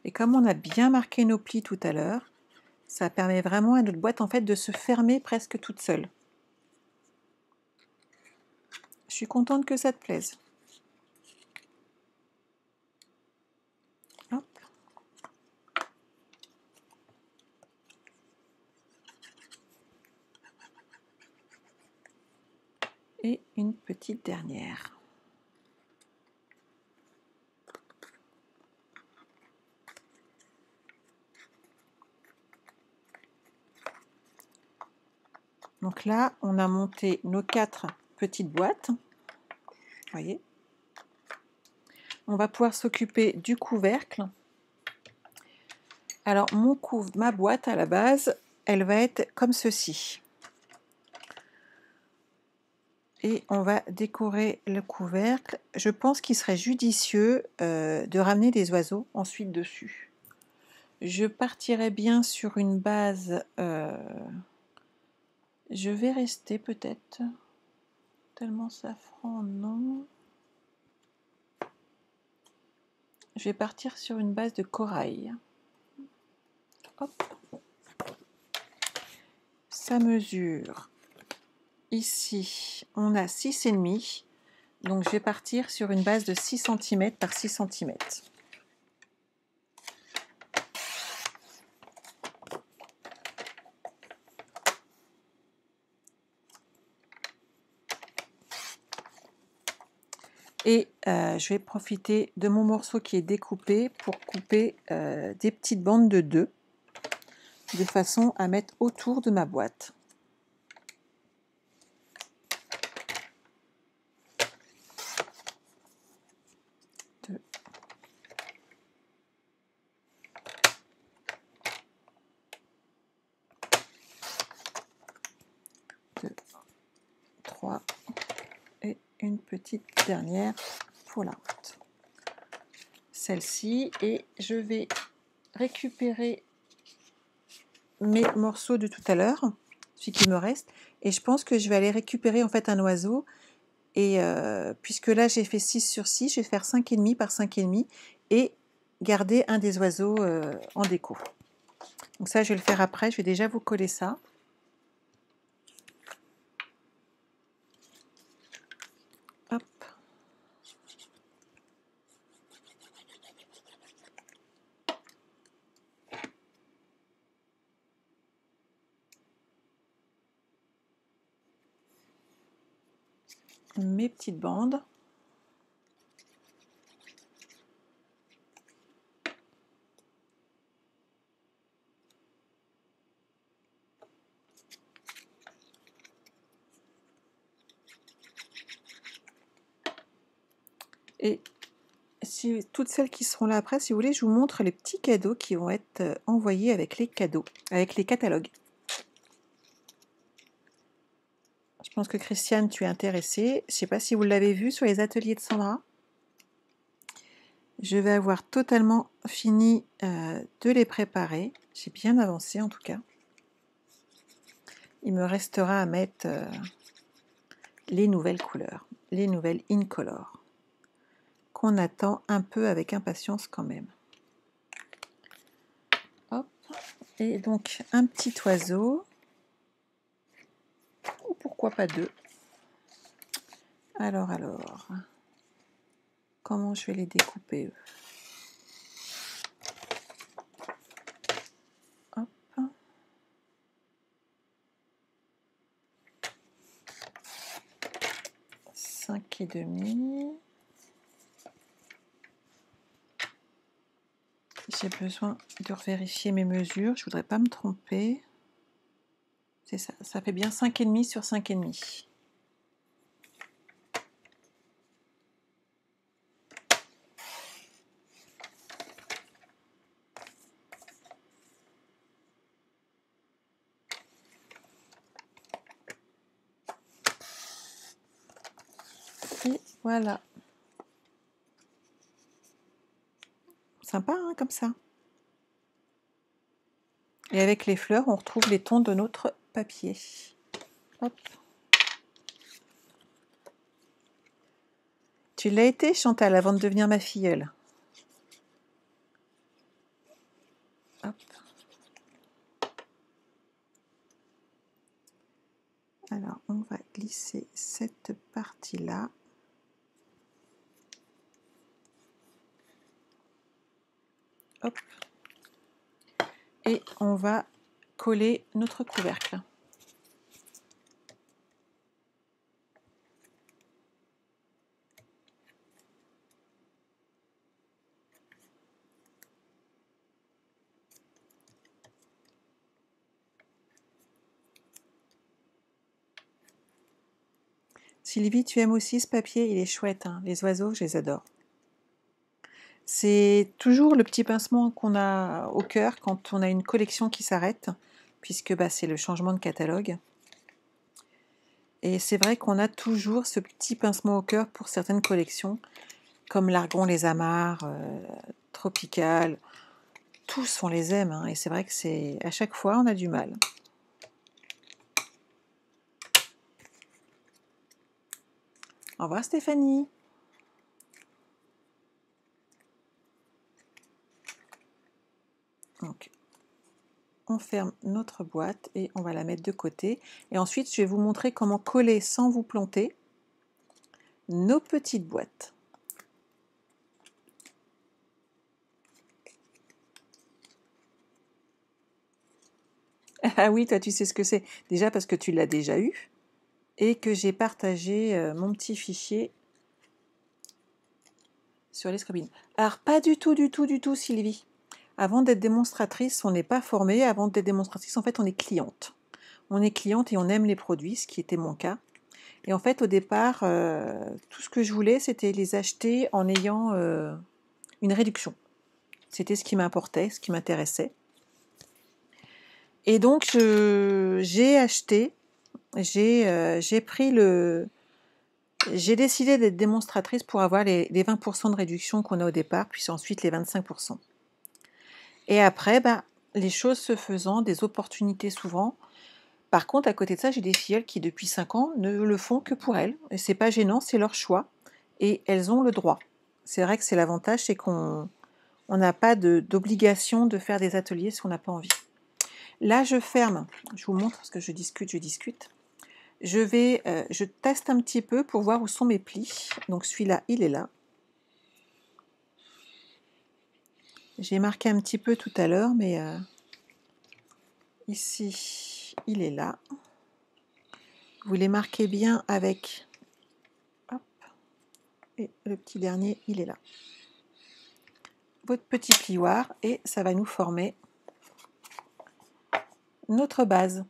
Et comme on a bien marqué nos plis tout à l'heure, ça permet vraiment à notre boîte en fait de se fermer presque toute seule. Je suis contente que ça te plaise. Hop. Et une petite dernière. Donc là, on a monté nos 4 petites boîtes. Vous voyez. On va pouvoir s'occuper du couvercle. Alors, ma boîte à la base, elle va être comme ceci. Et on va décorer le couvercle. Je pense qu'il serait judicieux de ramener des oiseaux ensuite dessus. Je partirai bien sur une base... je vais rester peut-être tellement safran, non. Je vais partir sur une base de corail. Hop. Ça mesure. Ici, on a 6,5. Donc, je vais partir sur une base de 6 cm par 6 cm. Et je vais profiter de mon morceau qui est découpé pour couper des petites bandes de 2, de façon à mettre autour de ma boîte. Deux. 2, 3 et une petite dernière pour la route. Celle-ci, et je vais récupérer mes morceaux de tout à l'heure, celui qui me reste, et je pense que je vais aller récupérer en fait un oiseau, et puisque là j'ai fait 6 sur 6, je vais faire 5,5 par 5,5 et garder un des oiseaux en déco. Donc ça je vais le faire après, je vais déjà vous coller ça. Hop. Mes petites bandes. Et si, toutes celles qui seront là après, si vous voulez, je vous montre les petits cadeaux qui vont être envoyés avec les cadeaux, avec les catalogues. Je pense que Christiane, tu es intéressée. Je ne sais pas si vous l'avez vu sur les ateliers de Sandra. Je vais avoir totalement fini de les préparer. J'ai bien avancé en tout cas. Il me restera à mettre les nouvelles couleurs, les nouvelles Incolor, qu'on attend un peu avec impatience quand même. Hop. Et donc un petit oiseau, ou pourquoi pas 2. Alors, comment je vais les découper eux? Hop. 5,5. J'ai besoin de vérifier mes mesures, je voudrais pas me tromper. C'est ça, ça fait bien 5,5 sur 5,5. Et voilà. Sympa, hein, comme ça. Et avec les fleurs, on retrouve les tons de notre papier. Hop. Tu l'as été, Chantal, avant de devenir ma filleule. Hop. Alors, on va glisser cette partie-là. Hop. Et on va coller notre couvercle. Sylvie, tu aimes aussi ce papier? Il est chouette, hein. Les oiseaux, je les adore. C'est toujours le petit pincement qu'on a au cœur quand on a une collection qui s'arrête, puisque bah, c'est le changement de catalogue. Et c'est vrai qu'on a toujours ce petit pincement au cœur pour certaines collections, comme l'Argon, les Amarres, Tropical. Tous, on les aime, hein, et c'est vrai que c'est à chaque fois, on a du mal. Au revoir Stéphanie. Donc, on ferme notre boîte et on va la mettre de côté. Et ensuite, je vais vous montrer comment coller sans vous planter nos petites boîtes. Ah oui, toi tu sais ce que c'est. Déjà parce que tu l'as déjà eu et que j'ai partagé mon petit fichier sur les scrubines. Alors pas du tout, Sylvie. Avant d'être démonstratrice, on n'est pas formé. Avant d'être démonstratrice, en fait, on est cliente. On est cliente et on aime les produits, ce qui était mon cas. Et en fait, au départ, tout ce que je voulais, c'était les acheter en ayant une réduction. C'était ce qui m'importait, ce qui m'intéressait. Et donc, j'ai acheté, j'ai pris le... J'ai décidé d'être démonstratrice pour avoir les 20% de réduction qu'on a au départ, puis ensuite les 25%. Et après, bah, les choses se faisant, des opportunités s'ouvrant. Par contre, à côté de ça, j'ai des filleules qui, depuis 5 ans, ne le font que pour elles. Et c'est pas gênant, c'est leur choix. Et elles ont le droit. C'est vrai que c'est l'avantage, c'est qu'on n'a pas d'obligation de faire des ateliers si on n'a pas envie. Là, je ferme. Je vous montre parce que je discute. Je teste un petit peu pour voir où sont mes plis. Donc celui-là, il est là. J'ai marqué un petit peu tout à l'heure, mais ici, il est là. Vous les marquez bien avec... Hop. Et le petit dernier, il est là. Votre petit plioir et ça va nous former notre base.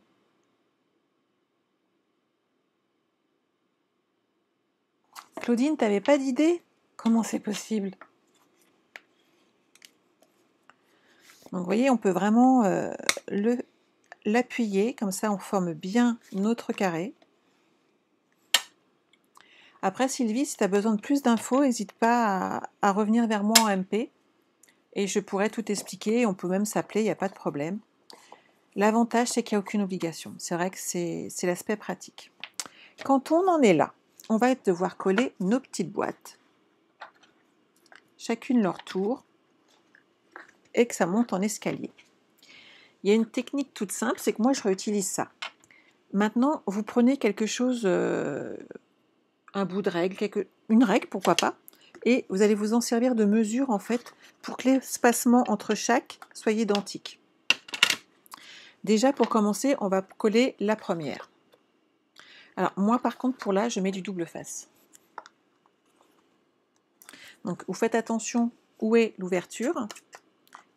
Claudine, t'avais pas d'idée? Comment c'est possible? Donc vous voyez, on peut vraiment l'appuyer, comme ça on forme bien notre carré. Après Sylvie, si tu as besoin de plus d'infos, n'hésite pas à revenir vers moi en MP et je pourrais tout expliquer, on peut même s'appeler, il n'y a pas de problème. L'avantage, c'est qu'il n'y a aucune obligation. C'est vrai que c'est l'aspect pratique. Quand on en est là, on va devoir coller nos petites boîtes, chacune leur tour, et que ça monte en escalier. Il y a une technique toute simple, c'est que moi je réutilise ça. Maintenant, vous prenez quelque chose, un bout de règle, une règle, pourquoi pas, et vous allez vous en servir de mesure en fait pour que l'espacement entre chaque soit identique. Déjà pour commencer, on va coller la première. Alors moi par contre pour là, je mets du double face. Donc vous faites attention où est l'ouverture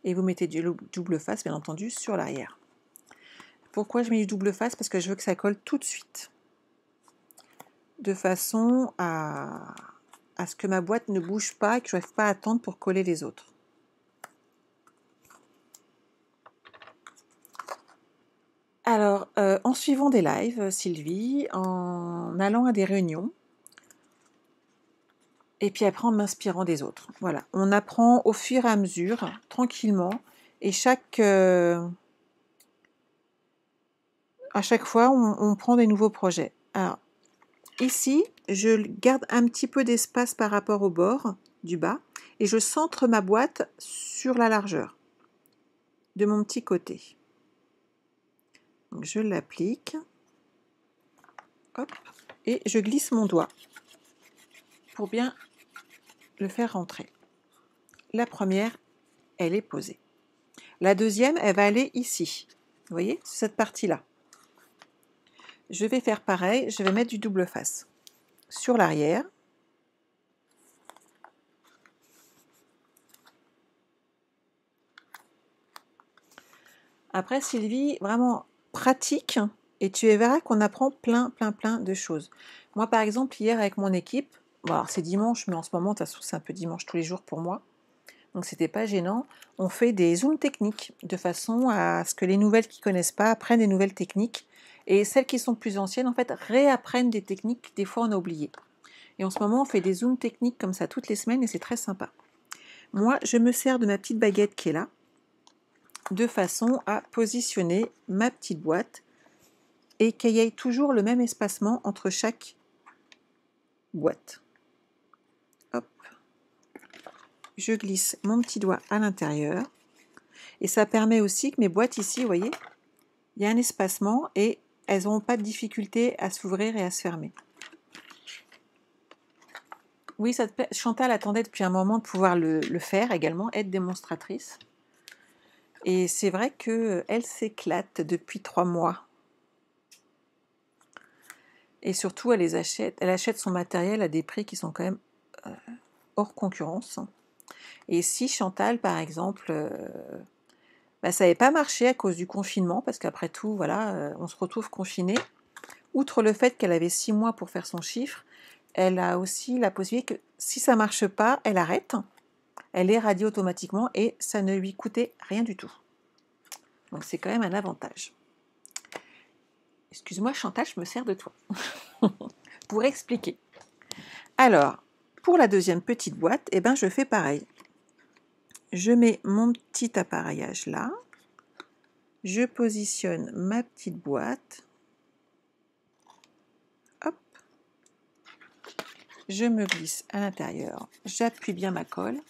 et vous mettez du double face bien entendu sur l'arrière. Pourquoi je mets du double face? Parce que je veux que ça colle tout de suite. De façon à ce que ma boîte ne bouge pas et que je ne doive pas attendre pour coller les autres. Alors, en suivant des lives, Sylvie, en allant à des réunions, Et puis après, en m'inspirant des autres. Voilà, on apprend au fur et à mesure, tranquillement. Et à chaque fois, on prend des nouveaux projets. Alors, ici, je garde un petit peu d'espace par rapport au bord du bas. Et je centre ma boîte sur la largeur de mon petit côté. Donc, je l'applique. Hop, et je glisse mon doigt pour bien le faire rentrer. La première, elle est posée. La deuxième, elle va aller ici. Vous voyez, cette partie-là. Je vais faire pareil, je vais mettre du double face sur l'arrière. Après, Sylvie, vraiment pratique, et tu verras qu'on apprend plein de choses. Moi, par exemple, hier avec mon équipe, bon, alors c'est dimanche, mais en ce moment, de toute façon, c'est un peu dimanche tous les jours pour moi, donc c'était pas gênant. On fait des zooms techniques de façon à ce que les nouvelles qui connaissent pas apprennent des nouvelles techniques, et celles qui sont plus anciennes, en fait, réapprennent des techniques que des fois on a oubliées. Et en ce moment, on fait des zooms techniques comme ça toutes les semaines, et c'est très sympa. Moi, je me sers de ma petite baguette qui est là, de façon à positionner ma petite boîte et qu'il y ait toujours le même espacement entre chaque boîte. Hop. Je glisse mon petit doigt à l'intérieur et ça permet aussi que mes boîtes ici, vous voyez, il y a un espacement et elles n'auront pas de difficulté à s'ouvrir et à se fermer. Oui, ça te plaît. Chantal attendait depuis un moment de pouvoir le faire également, être démonstratrice. Et c'est vrai qu'elle s'éclate depuis 3 mois. Et surtout, elle achète son matériel à des prix qui sont quand même hors concurrence. Et si Chantal, par exemple, ça n'avait pas marché à cause du confinement, parce qu'après tout, voilà, on se retrouve confiné. Outre le fait qu'elle avait 6 mois pour faire son chiffre, elle a aussi la possibilité que si ça ne marche pas, elle arrête, elle est radiée automatiquement et ça ne lui coûtait rien du tout. Donc c'est quand même un avantage. Excuse-moi Chantal, je me sers de toi pour expliquer. Alors, pour la deuxième petite boîte, eh ben, je fais pareil. Je mets mon petit appareillage là, je positionne ma petite boîte, hop, je me glisse à l'intérieur, j'appuie bien ma colle,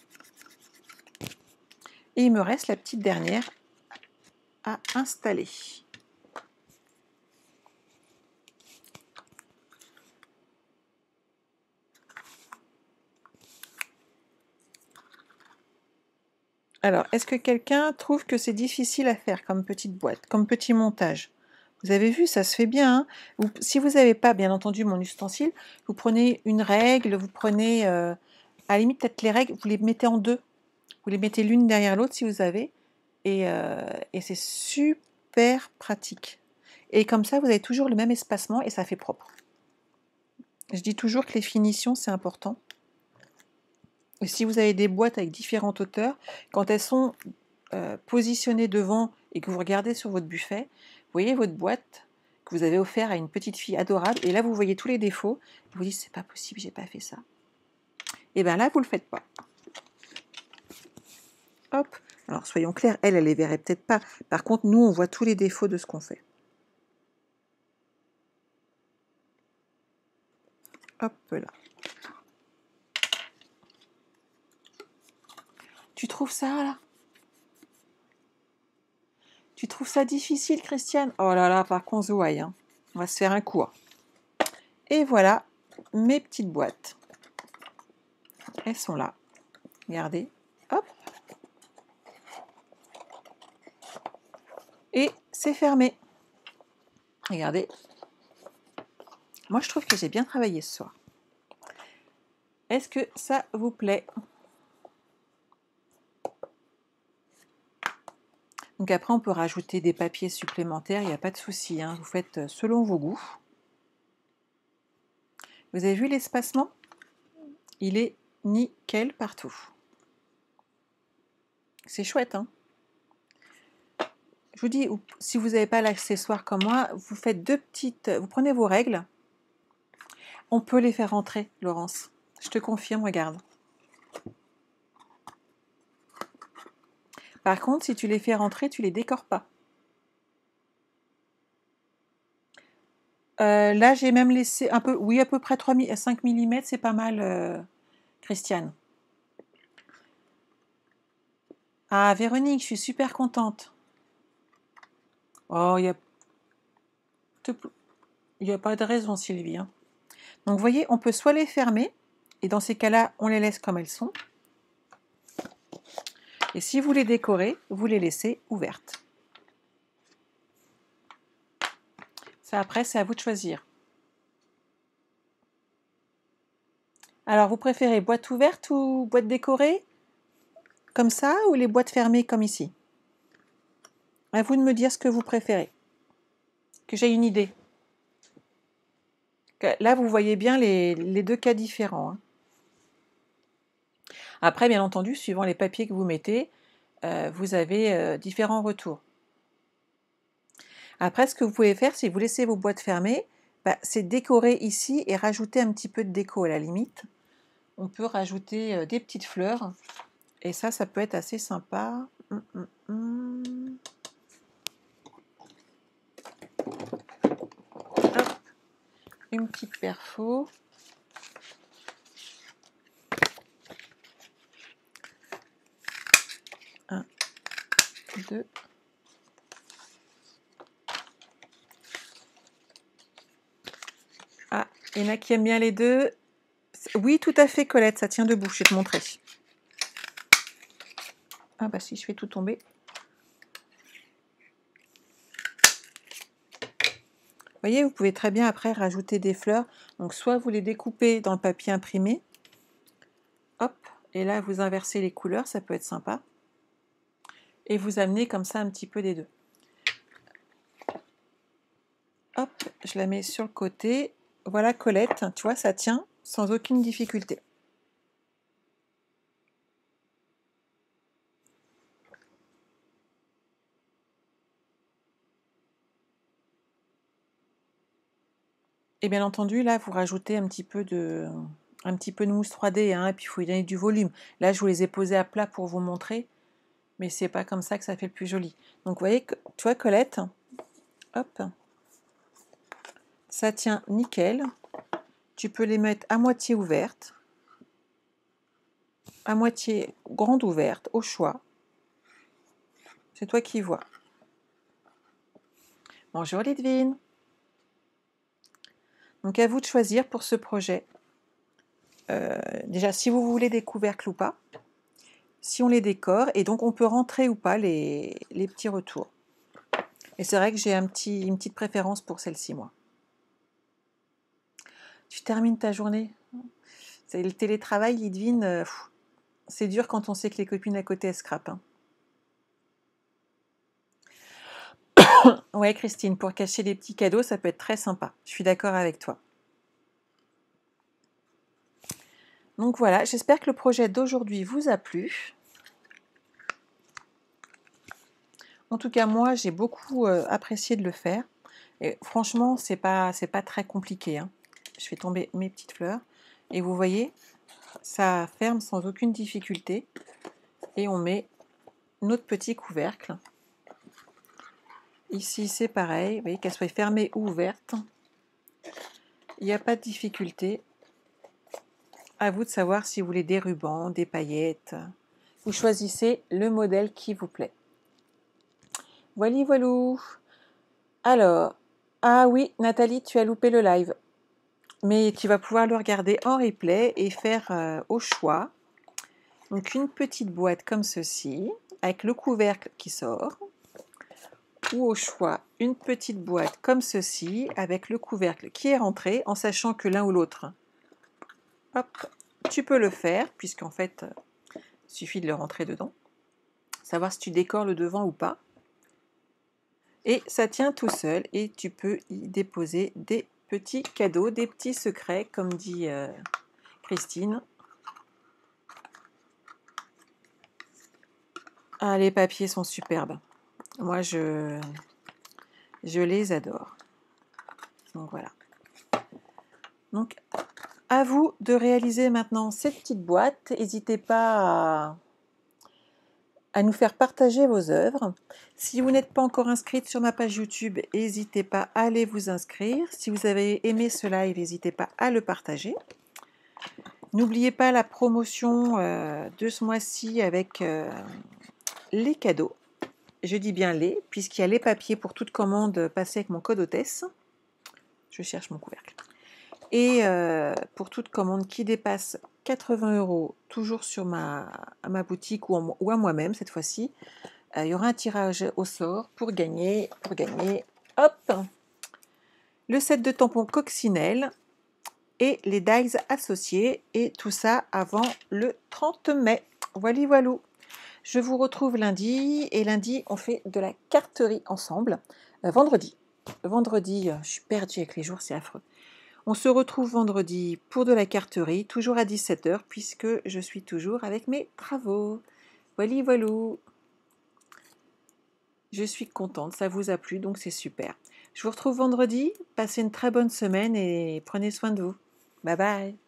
et il me reste la petite dernière à installer. Alors, est-ce que quelqu'un trouve que c'est difficile à faire comme petite boîte, comme petit montage? Vous avez vu, ça se fait bien. Hein. Si vous n'avez pas, bien entendu, mon ustensile, vous prenez une règle, vous prenez, à la limite, peut-être les règles, vous les mettez en deux. Vous les mettez l'une derrière l'autre si vous avez, et c'est super pratique. Et comme ça, vous avez toujours le même espacement et ça fait propre. Je dis toujours que les finitions, c'est important. Et si vous avez des boîtes avec différentes hauteurs, quand elles sont positionnées devant et que vous regardez sur votre buffet, vous voyez votre boîte que vous avez offert à une petite fille adorable, et là vous voyez tous les défauts, et vous dites c'est pas possible, j'ai pas fait ça. Et bien là, vous le faites pas. Hop. Alors soyons clairs, elle les verrait peut-être pas. Par contre, nous, on voit tous les défauts de ce qu'on fait. Hop là. Tu trouves ça là? Tu trouves ça difficile, Christiane? Oh là là, par contre, zouaille, hein. On va se faire un coup. Et voilà mes petites boîtes. Elles sont là. Regardez. Hop. Et c'est fermé. Regardez. Moi, je trouve que j'ai bien travaillé ce soir. Est-ce que ça vous plaît? Donc après, on peut rajouter des papiers supplémentaires, il n'y a pas de souci. Hein. Vous faites selon vos goûts. Vous avez vu l'espacement? Il est nickel partout. C'est chouette, hein? Je vous dis, si vous n'avez pas l'accessoire comme moi, vous faites vous prenez vos règles. On peut les faire rentrer, Laurence. Je te confirme, regarde. Par contre, si tu les fais rentrer, tu les décores pas. Là, j'ai même laissé un peu, oui, à peu près 5 mm, c'est pas mal, Christiane. Ah, Véronique, je suis super contente. Oh, il n'y a pas de raison, Sylvie. Hein. Donc, vous voyez, on peut soit les fermer, et dans ces cas-là, on les laisse comme elles sont. Et si vous les décorez, vous les laissez ouvertes. Ça, après, c'est à vous de choisir. Alors, vous préférez boîte ouverte ou boîte décorée? Comme ça, ou les boîtes fermées comme ici? À vous de me dire ce que vous préférez. Que j'ai une idée. Là, vous voyez bien les deux cas différents. Hein. Après, bien entendu, suivant les papiers que vous mettez, vous avez différents retours. Après, ce que vous pouvez faire, si vous laissez vos boîtes fermées, c'est décorer ici et rajouter un petit peu de déco à la limite. On peut rajouter des petites fleurs. Et ça peut être assez sympa. Hop. Une petite perfo. Un, deux. Ah, il y en a qui aiment bien les deux. Oui, tout à fait, Colette, ça tient debout, je vais te montrer. Ah bah si, je fais tout tomber. Vous voyez, vous pouvez très bien après rajouter des fleurs. Donc soit vous les découpez dans le papier imprimé, hop, et là vous inversez les couleurs, ça peut être sympa. Et vous amenez comme ça un petit peu des deux. Hop, je la mets sur le côté. Voilà Colette, tu vois, ça tient sans aucune difficulté. Et bien entendu, là, vous rajoutez un petit peu de mousse 3D, hein, et puis il faut y donner du volume. Là, je vous les ai posés à plat pour vous montrer, mais c'est pas comme ça que ça fait le plus joli. Donc, vous voyez, tu vois, Colette, hop, ça tient nickel. Tu peux les mettre à moitié ouvertes, à moitié grande ouverte, au choix. C'est toi qui vois. Bonjour Lidvine. Donc, à vous de choisir pour ce projet. Déjà, si vous voulez des couvercles ou pas, si on les décore, et donc on peut rentrer ou pas les petits retours. Et c'est vrai que j'ai une petite préférence pour celle-ci, moi. Tu termines ta journée. C'est le télétravail, Lidvine, c'est dur quand on sait que les copines à côté, elles scrapent. Hein. Ouais, Christine, pour cacher les petits cadeaux, ça peut être très sympa. Je suis d'accord avec toi. Donc voilà, j'espère que le projet d'aujourd'hui vous a plu. En tout cas, moi, j'ai beaucoup apprécié de le faire. Et franchement, c'est pas très compliqué. Hein. Je fais tomber mes petites fleurs. Et vous voyez, ça ferme sans aucune difficulté. Et on met notre petit couvercle. Ici, c'est pareil. Vous voyez, qu'elle soit fermée ou ouverte. Il n'y a pas de difficulté. À vous de savoir si vous voulez des rubans, des paillettes. Vous choisissez le modèle qui vous plaît. Voilà, voilou. Alors, ah oui, Nathalie, tu as loupé le live. Mais tu vas pouvoir le regarder en replay et faire au choix. Donc une petite boîte comme ceci, avec le couvercle qui sort. Ou au choix, une petite boîte comme ceci, avec le couvercle qui est rentré, en sachant que l'un ou l'autre, hop, tu peux le faire, puisqu'en fait, il suffit de le rentrer dedans. Savoir si tu décores le devant ou pas. Et ça tient tout seul, et tu peux y déposer des petits cadeaux, des petits secrets, comme dit Christine. Ah, les papiers sont superbes. Moi, je les adore. Donc voilà. Donc, À vous de réaliser maintenant cette petite boîte. N'hésitez pas à nous faire partager vos œuvres. Si vous n'êtes pas encore inscrite sur ma page YouTube, n'hésitez pas à aller vous inscrire. Si vous avez aimé ce live, n'hésitez pas à le partager. N'oubliez pas la promotion de ce mois-ci avec les cadeaux. Je dis bien les, puisqu'il y a les papiers pour toute commande passée avec mon code hôtesse. Je cherche mon couvercle. Et pour toute commande qui dépasse 80 €, toujours sur à ma boutique ou à moi-même cette fois-ci, il y aura un tirage au sort pour gagner, hop, le set de tampons coccinelle et les dies associés, et tout ça avant le 30 mai. Voilà, voilà. Je vous retrouve lundi, et lundi, on fait de la carterie ensemble. Vendredi, je suis perdue avec les jours, c'est affreux. On se retrouve vendredi pour de la carterie, toujours à 17 h, puisque je suis toujours avec mes travaux. Voilà, voilà. Je suis contente, ça vous a plu, donc c'est super. Je vous retrouve vendredi, passez une très bonne semaine et prenez soin de vous. Bye bye.